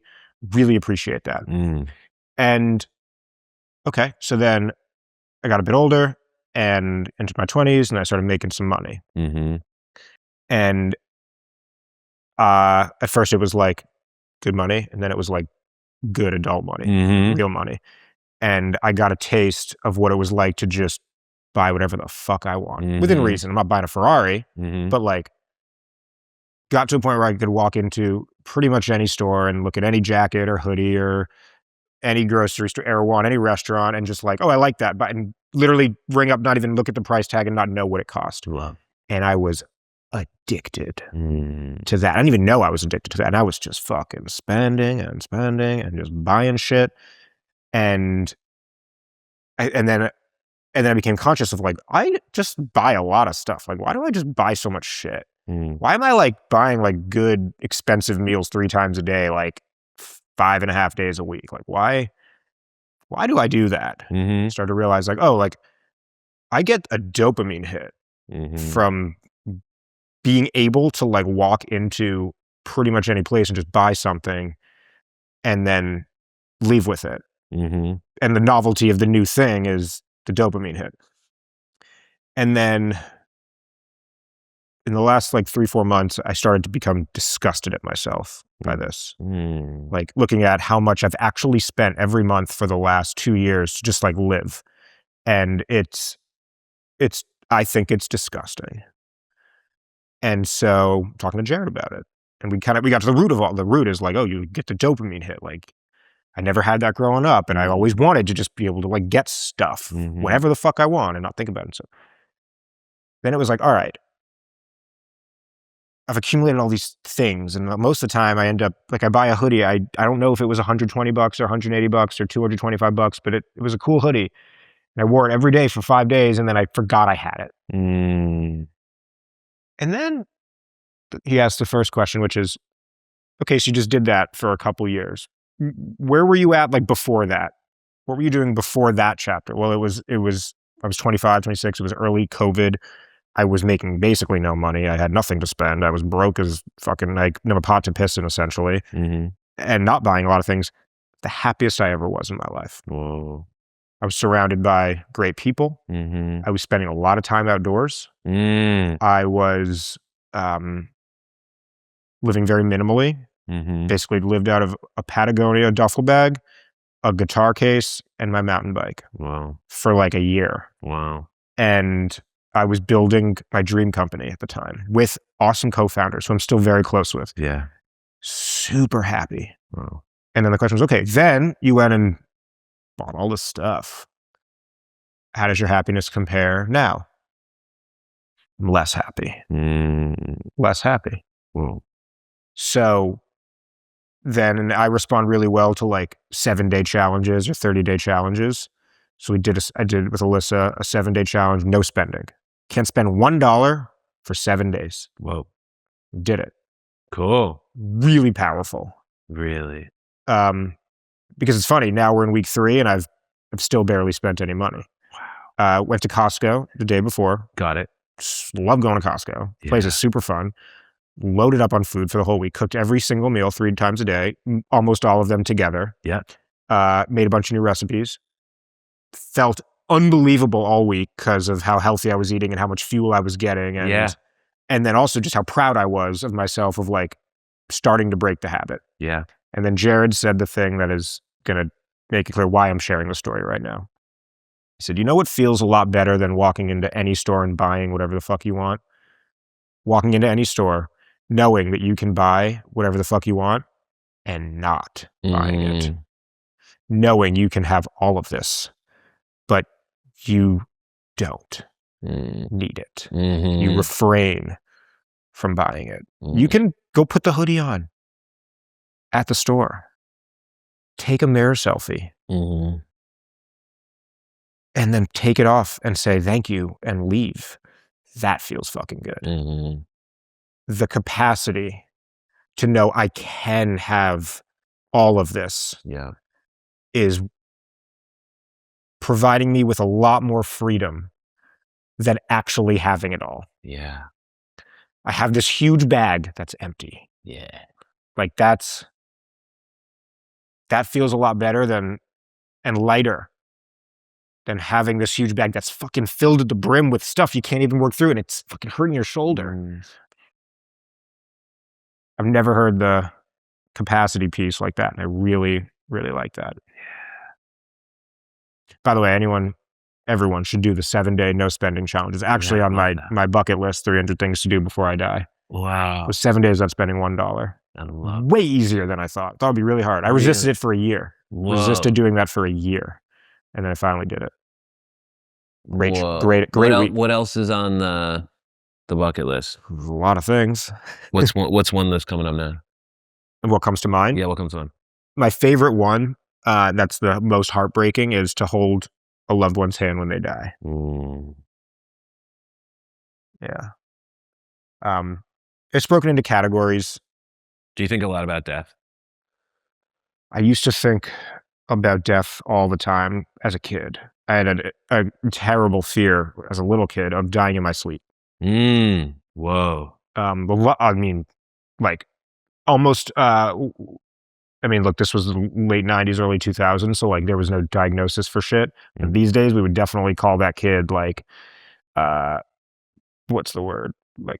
S1: really appreciate that. And okay, so then I got a bit older and into my 20s, and I started making some money. And at first it was like good money, and then it was like good adult money, real money. And I got a taste of what it was like to just buy whatever the fuck I want within reason. I'm not buying a Ferrari, but like got to a point where I could walk into pretty much any store and look at any jacket or hoodie or any grocery store, Erewhon, any restaurant, and just like, oh, I like that. But and literally ring up, not even look at the price tag and not know what it cost.
S2: Wow.
S1: And I was addicted to that. I didn't even know I was addicted to that. And I was just fucking spending and just buying shit. And then I became conscious of like, I just buy a lot of stuff. Like, why do I just buy so much shit? Why am I like buying like good, expensive meals 3 times a day, like 5.5 days a week? Like, why do I do that? I started to realize like, oh, like I get a dopamine hit from being able to like walk into pretty much any place and just buy something and then leave with it. And the novelty of the new thing is the dopamine hit. And then in the last like 3-4 months, I started to become disgusted at myself by this. Like looking at how much I've actually spent every month for the last 2 years to just like live. And I think it's disgusting. And so talking to Jared about it, and we got to the root of all. The root is like, oh, you get the dopamine hit. Like I never had that growing up, and I always wanted to just be able to like get stuff, whatever the fuck I want, and not think about it. So then it was like, all right, I've accumulated all these things, and most of the time I end up like I buy a hoodie. I don't know if it was $120 or $180 or $225, but it was a cool hoodie, and I wore it every day for 5 days, and then I forgot I had it. And then he asked the first question, which is, okay, so you just did that for a couple years. Where were you at like before that? What were you doing before that chapter? Well, I was 25, 26. It was early COVID. I was making basically no money. I had nothing to spend. I was broke as fucking like no pot to piss in essentially, and not buying a lot of things. The happiest I ever was in my life.
S2: Whoa.
S1: I was surrounded by great people. I was spending a lot of time outdoors. I was living very minimally. Basically lived out of a Patagonia duffel bag, a guitar case, and my mountain bike.
S2: Wow.
S1: For like a year.
S2: Wow.
S1: And I was building my dream company at the time with awesome co-founders who I'm still very close with.
S2: Yeah.
S1: Super happy.
S2: Wow.
S1: And then the question was, okay, then you went and bought all this stuff. How does your happiness compare now? I'm less happy. Less happy.
S2: Whoa.
S1: So then I respond really well to like 7-day challenges or 30-day challenges. So I did with Alyssa a 7-day challenge, no spending. Can't spend $1 for 7 days.
S2: Whoa.
S1: Did it.
S2: Cool.
S1: Really powerful.
S2: Really?
S1: Because it's funny, now we're in week 3 and I've still barely spent any money. Wow. Went to Costco the day before.
S2: Got it.
S1: Love going to Costco. Yeah. Place is super fun. Loaded up on food for the whole week. Cooked every single meal 3 times a day. Almost all of them together.
S2: Yeah.
S1: Made a bunch of new recipes. Felt unbelievable all week because of how healthy I was eating and how much fuel I was getting. And then also just how proud I was of myself of like starting to break the habit.
S2: Yeah.
S1: And then Jared said the thing that is going to make it clear why I'm sharing the story right now. He said, you know what feels a lot better than walking into any store and buying whatever the fuck you want? Walking into any store, knowing that you can buy whatever the fuck you want and not buying it. Knowing you can have all of this, but you don't need it. You refrain from buying it. You can go put the hoodie on at the store. Take a mirror selfie. And then take it off and say thank you and leave. That feels fucking good. The capacity to know I can have all of this is providing me with a lot more freedom than actually having it all.
S2: Yeah.
S1: I have this huge bag that's empty.
S2: Yeah.
S1: Like that feels a lot better and lighter than having this huge bag that's fucking filled to the brim with stuff you can't even work through and it's fucking hurting your shoulder. I've never heard the capacity piece like that, and I really, really like that. By the way, everyone should do the 7-day no spending challenge. It's actually on my bucket list, 300 things to do before I die.
S2: Wow.
S1: With 7 days without spending $1. Way easier than I thought. Thought it'd be really hard. I resisted it for a year. Resisted doing that for a year. And then I finally did it. Great week.
S2: What else is on the the bucket list?
S1: There's a lot of things.
S2: What's one that's coming up now?
S1: And what comes to mind?
S2: Yeah, what comes on?
S1: My favorite one, that's the most heartbreaking, is to hold a loved one's hand when they die. Yeah. It's broken into categories.
S2: Do you think a lot about death?
S1: I used to think about death all the time as a kid. I had a terrible fear as a little kid of dying in my sleep.
S2: Whoa.
S1: I mean, like almost, I mean, look, this was the late 90s, early 2000s, so like there was no diagnosis for shit. And these days we would definitely call that kid like, what's the word? Like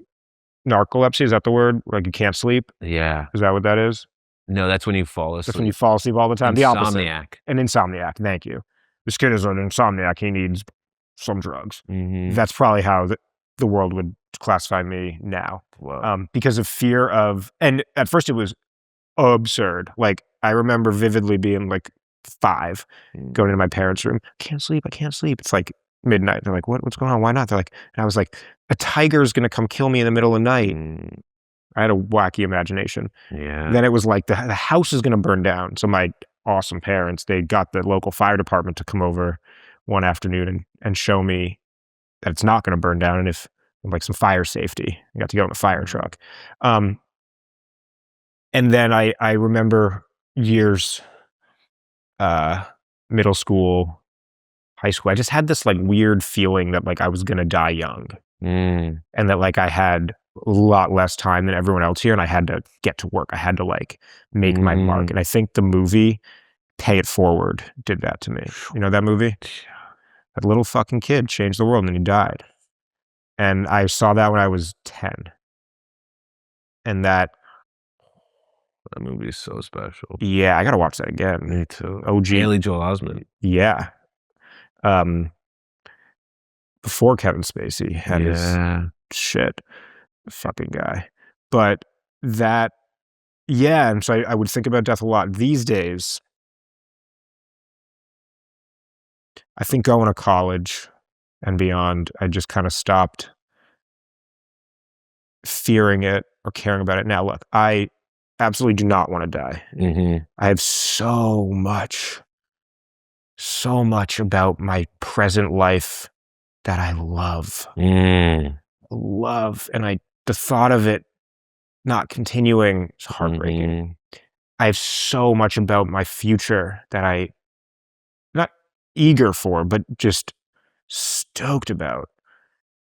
S1: narcolepsy, is that the word? Like you can't sleep?
S2: Yeah.
S1: Is that what that is?
S2: No, that's when you fall asleep.
S1: That's when you fall asleep all the time. The opposite.
S2: Insomniac.
S1: An insomniac, thank you. This kid is an insomniac. He needs some drugs. That's probably how the world would classify me now.
S2: Whoa.
S1: Because of fear of, and at first it was absurd. Like I remember vividly being like 5, going into my parents' room. I can't sleep. It's like midnight. They're like, what's going on? Why not? They're like, and I was like, a tiger's going to come kill me in the middle of the night. I had a wacky imagination.
S2: Yeah.
S1: Then it was like the house is going to burn down. So my awesome parents, they got the local fire department to come over one afternoon and show me that it's not going to burn down, and if like some fire safety. I got to go in a fire truck. And then I remember years, middle school, high school, I just had this like weird feeling that like I was going to die young. And that like I had a lot less time than everyone else here, and I had to get to work. I had to like make my mark. And I think the movie Pay It Forward did that to me. You know that movie? That little fucking kid changed the world and he died. And I saw that when I was 10. And that
S2: movie is so special.
S1: Yeah, I gotta watch that again.
S2: Me too.
S1: OG.
S2: Haley Joel Osment.
S1: Yeah. Before Kevin Spacey had his shit. Fucking guy. But that, yeah, and so I would think about death a lot. These days, I think going to college and beyond, I just kind of stopped fearing it or caring about it. Now, look, I absolutely do not want to die. I have so much about my present life that I love. And the thought of it not continuing is heartbreaking. I have so much about my future that I, not eager for, but just stoked about.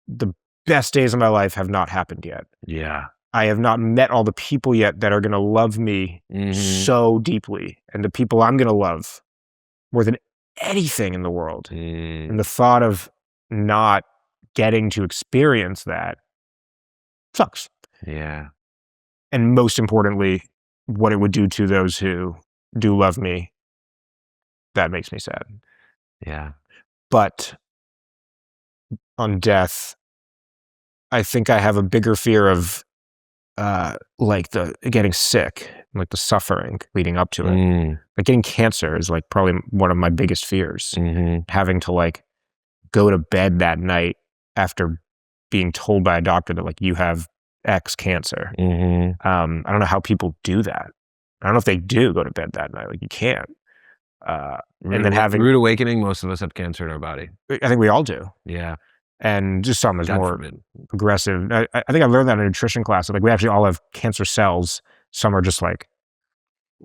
S1: The best days of my life have not happened yet.
S2: Yeah.
S1: I have not met all the people yet that are going to love me so deeply, and the people I'm going to love more than anything in the world. And the thought of not getting to experience that sucks.
S2: Yeah.
S1: And most importantly, what it would do to those who do love me, that makes me sad.
S2: Yeah.
S1: But on death, I think I have a bigger fear of like the getting sick, like the suffering leading up to it. Like getting cancer is like probably one of my biggest fears. Having to like go to bed that night after being told by a doctor that like you have X cancer. I don't know how people do that. I don't know if they do go to bed that night. Like you can't. And then having
S2: rude awakening, most of us have cancer in our body.
S1: I think we all do.
S2: Yeah.
S1: And just some is
S2: God
S1: more
S2: forbid.
S1: aggressive. I think I learned that in a nutrition class. Like we actually all have cancer cells. Some are just like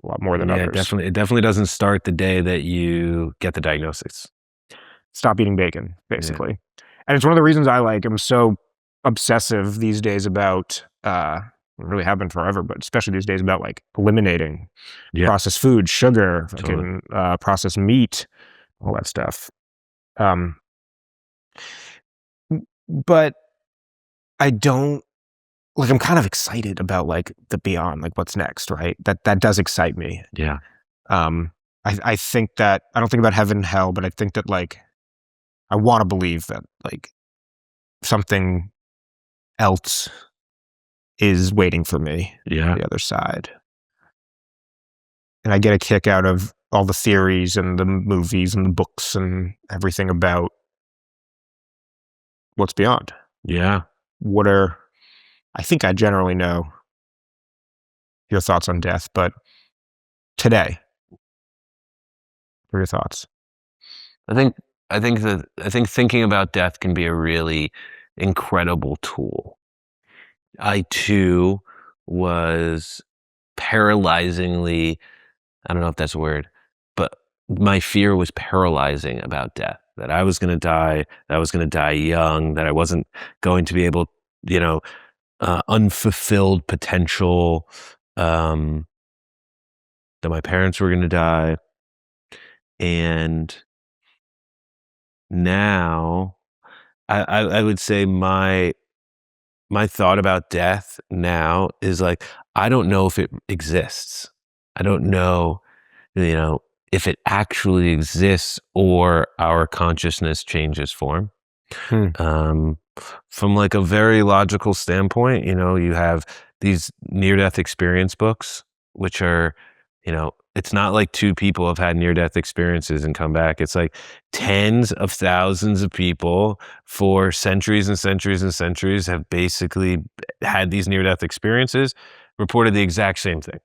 S1: a lot more than others.
S2: Definitely. It definitely doesn't start the day that you get the diagnosis.
S1: Stop eating bacon, basically. And it's one of the reasons I like am so obsessive these days about, really have been forever, but especially these days about like eliminating processed food, sugar, fucking, processed meat, all that stuff. But I don't, like, I'm kind of excited about like the beyond, like what's next, right? That does excite me.
S2: Yeah.
S1: I think that, I don't think about heaven and hell, but I think that like, I want to believe that like something else is waiting for me on the other side. And I get a kick out of all the theories and the movies and the books and everything about what's beyond.
S2: Yeah.
S1: I think I generally know your thoughts on death, but today, what are your thoughts?
S2: I think thinking about death can be a really incredible tool. I too was paralyzingly, I don't know if that's a word, but my fear was paralyzing about death, that I was going to die, that I was going to die young, that I wasn't going to be able, unfulfilled potential, that my parents were going to die. And now I would say my thought about death now is like, I don't know if it exists. I don't know, if it actually exists or our consciousness changes form.
S1: Hmm.
S2: From like a very logical standpoint, you have these near-death experience books, which are, it's not like two people have had near-death experiences and come back. It's like tens of thousands of people for centuries and centuries and centuries have basically had these near-death experiences, reported the exact same thing.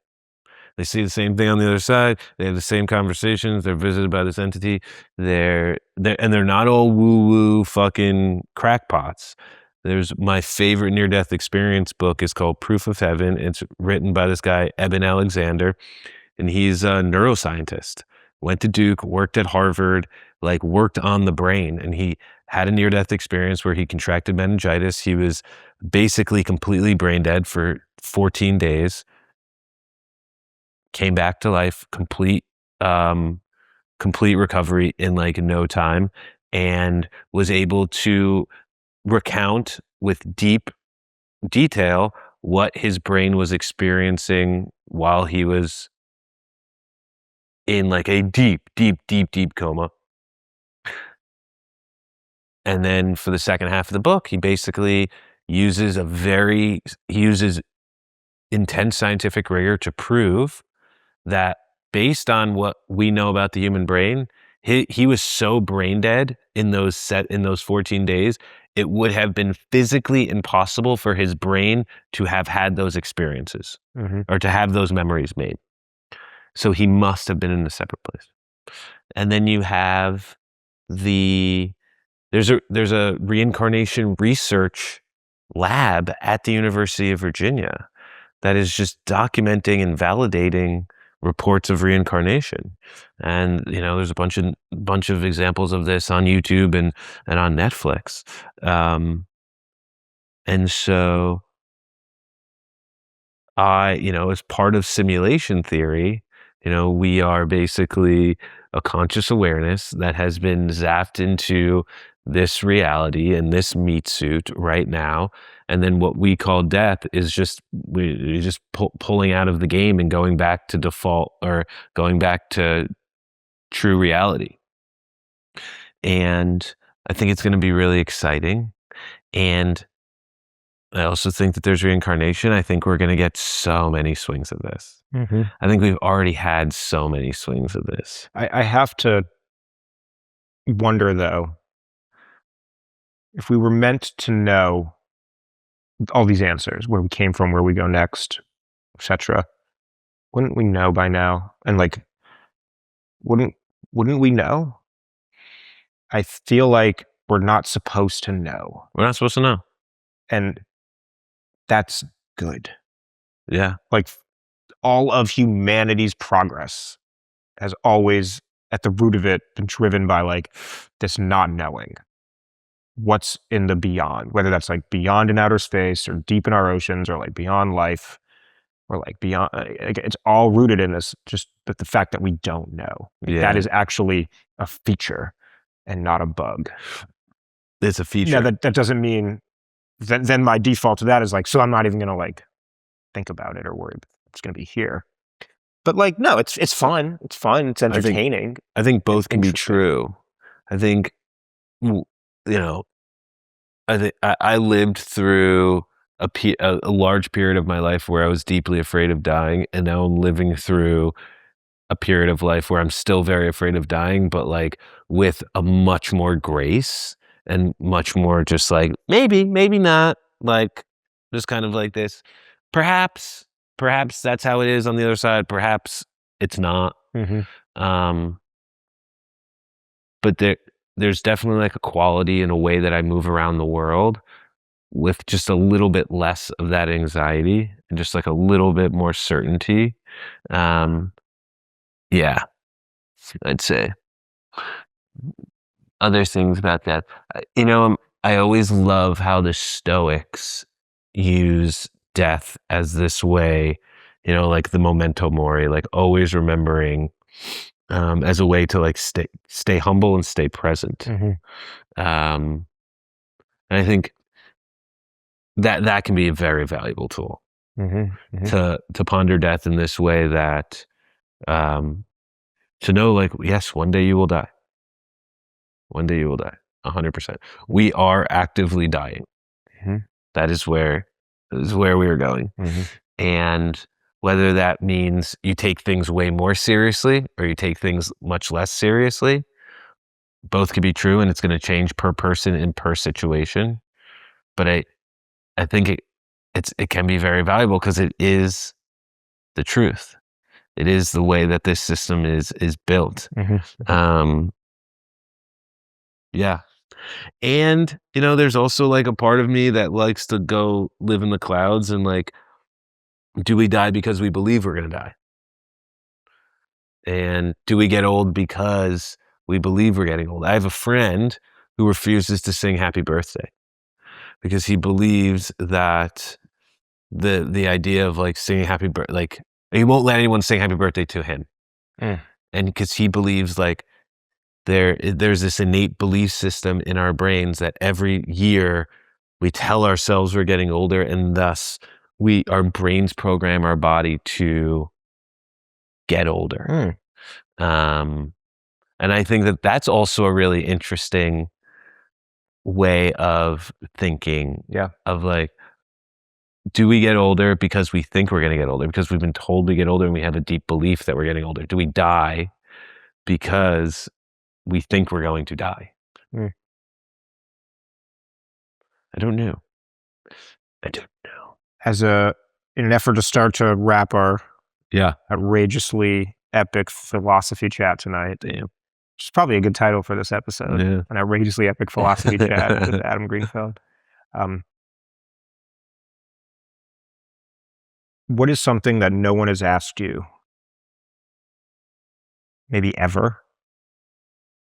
S2: They see the same thing on the other side. They have the same conversations. They're visited by this entity. They're not all woo-woo fucking crackpots. There's my favorite near-death experience book is called Proof of Heaven. It's written by this guy, Eben Alexander, and he's a neuroscientist. Went to Duke, worked at Harvard, like worked on the brain, and he had a near-death experience where he contracted meningitis. He was basically completely brain dead for 14 days. Came back to life, complete recovery in like no time, and was able to recount with deep detail what his brain was experiencing while he was in like a deep coma. And then for the second half of the book, he basically uses intense scientific rigor to prove that based on what we know about the human brain, he was so brain dead in those 14 days, it would have been physically impossible for his brain to have had those experiences or to have those memories made. So he must have been in a separate place. And then you have there's a reincarnation research lab at the University of Virginia that is just documenting and validating reports of reincarnation. And there's a bunch of examples of this on YouTube and on Netflix. And so as part of simulation theory, we are basically a conscious awareness that has been zapped into this reality and this meat suit right now. And then what we call death is just pulling out of the game and going back to default or going back to true reality. And I think it's going to be really exciting. And I also think that there's reincarnation. I think we're going to get so many swings of this. I think we've already had so many swings of this.
S1: I have to wonder, though, if we were meant to know all these answers, where we came from, where we go next, etc., wouldn't we know by now? And like, wouldn't we know? I feel like we're not supposed to know.
S2: We're not supposed to know.
S1: And that's good.
S2: Yeah.
S1: Like, all of humanity's progress has always, at the root of it, been driven by like this not knowing what's in the beyond, whether that's like beyond in outer space or deep in our oceans or like beyond life or like beyond. It's all rooted in this, just the fact that we don't know. That is actually a feature and not a bug.
S2: It's a feature.
S1: Yeah, that doesn't mean then my default to that is like, so I'm not even gonna like think about it or worry. It's gonna be here. But like, no, it's fun. It's fun. It's entertaining.
S2: I think both can be true. I think, I lived through a large period of my life where I was deeply afraid of dying, and now I'm living through a period of life where I'm still very afraid of dying, but like with a much more grace and much more just like maybe not, like just kind of like this. Perhaps that's how it is on the other side. Perhaps it's not.
S1: Mm-hmm.
S2: But there's definitely like a quality and a way that I move around the world with just a little bit less of that anxiety and just like a little bit more certainty. Yeah, I'd say. Other things about that, I always love how the Stoics use death as this way, like the memento mori, like always remembering, as a way to like stay humble and stay present.
S1: Mm-hmm.
S2: And I think that can be a very valuable tool
S1: Mm-hmm. Mm-hmm.
S2: to ponder death in this way, that to know, like, yes, one day you will die. One day you will die. 100%. We are actively dying.
S1: Mm-hmm.
S2: That is where we are going.
S1: Mm-hmm.
S2: And whether that means you take things way more seriously or you take things much less seriously, both could be true, and it's going to change per person and per situation. But I think it can be very valuable because it is the truth. It is the way that this system is built.
S1: Mm-hmm.
S2: Yeah. And, there's also like a part of me that likes to go live in the clouds and like, do we die because we believe we're going to die? And do we get old because we believe we're getting old? I have a friend who refuses to sing happy birthday because he believes that the idea of like singing happy birthday, like he won't let anyone sing happy birthday to him. And because he believes like there's this innate belief system in our brains that every year we tell ourselves we're getting older, and thus our brains program our body to get older. And I think that that's also a really interesting way of thinking.
S1: Yeah.
S2: Of like, do we get older because we think we're going to get older, because we've been told we get older and we have a deep belief that we're getting older? Do we die because we think we're going to die? I don't know.
S1: As in an effort to start to wrap our
S2: Yeah.
S1: outrageously epic philosophy chat tonight,
S2: Damn.
S1: which is probably a good title for this episode,
S2: Yeah.
S1: an outrageously epic philosophy chat with Adam Greenfeld. What is something that no one has asked you, maybe ever,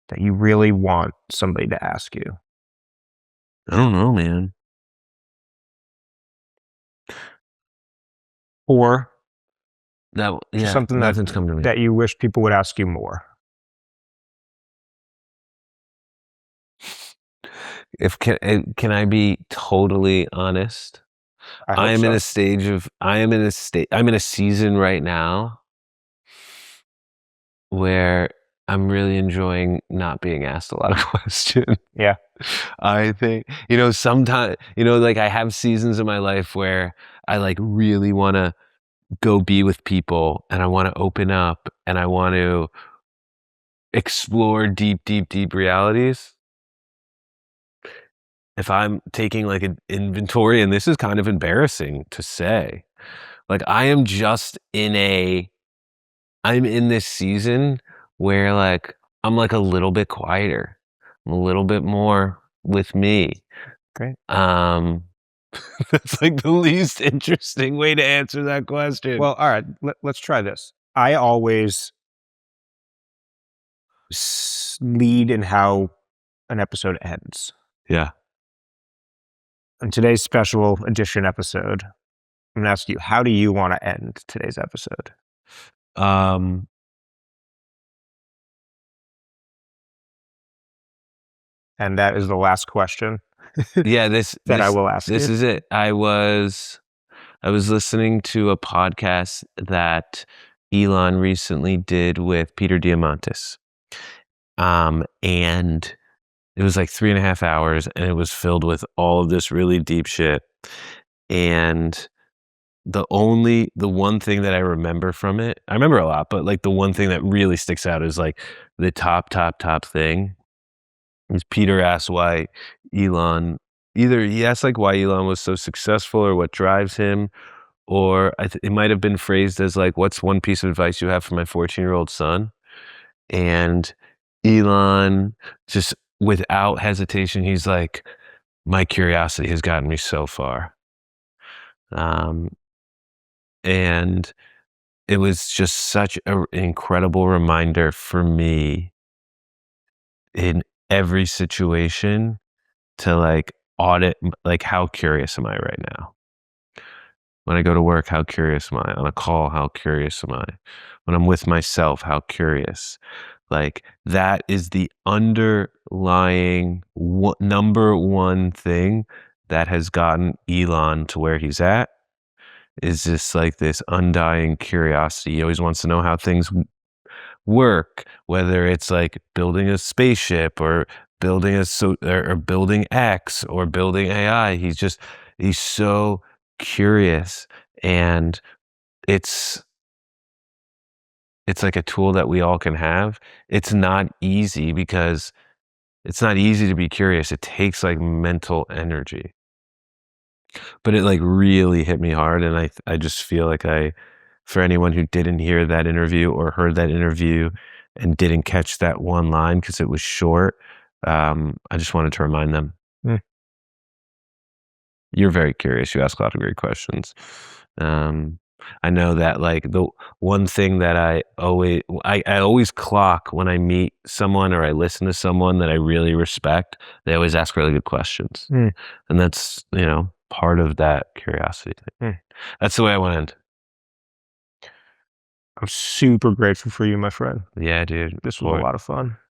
S1: that you really want somebody to ask you?
S2: I don't know, man.
S1: Or
S2: Just
S1: something
S2: nothing's come to me.
S1: that you wish people would ask you more?
S2: Can I be totally honest?
S1: I hope so.
S2: I'm in a season right now where I'm really enjoying not being asked a lot of questions.
S1: Yeah.
S2: I think, sometimes, like I have seasons in my life where I like really want to go be with people and I want to open up and I want to explore deep, deep, deep realities. If I'm taking like an inventory, and this is kind of embarrassing to say, like I'm in this season where like I'm like a little bit quieter. I'm a little bit more with me.
S1: Great.
S2: That's like the least interesting way to answer that question.
S1: Well, all right, let's try this. I always lead in how an episode ends.
S2: Yeah.
S1: In today's special edition episode, I'm going to ask you, how do you want to end today's episode? And that is the last question.
S2: Yeah,
S1: I will ask
S2: This
S1: you.
S2: is it. I was listening to a podcast that Elon recently did with Peter Diamandis. And it was like 3.5 hours and it was filled with all of this really deep shit. And the one thing that I remember from it, I remember a lot, but like the one thing that really sticks out is like the top thing is Peter asked why Elon either he asked like why Elon was so successful or what drives him, or it might have been phrased as like, what's one piece of advice you have for my 14-year-old son? And Elon, just without hesitation, he's like, my curiosity has gotten me so far. And it was just such an incredible reminder for me in every situation to like audit, like, how curious am I right now? When I go to work, how curious am I? On a call, how curious am I? When I'm with myself, how curious? Like, that is the underlying number one thing that has gotten Elon to where he's at, is just like this undying curiosity. He always wants to know how things work, whether it's like building a spaceship or building or building X or building AI. He's so curious, and it's like a tool that we all can have. It's not easy because it's not easy to be curious. It takes like mental energy. But it like really hit me hard, and I just feel like for anyone who didn't hear that interview or heard that interview and didn't catch that one line because it was short, I just wanted to remind them.
S1: Mm.
S2: You're very curious. You ask a lot of great questions. I know that like the one thing that I always clock when I meet someone or I listen to someone that I really respect, they always ask really good questions.
S1: Mm.
S2: And that's, part of that curiosity thing. That's the way I want to end.
S1: I'm super grateful for you, my friend.
S2: Yeah, dude.
S1: This was a lot of fun.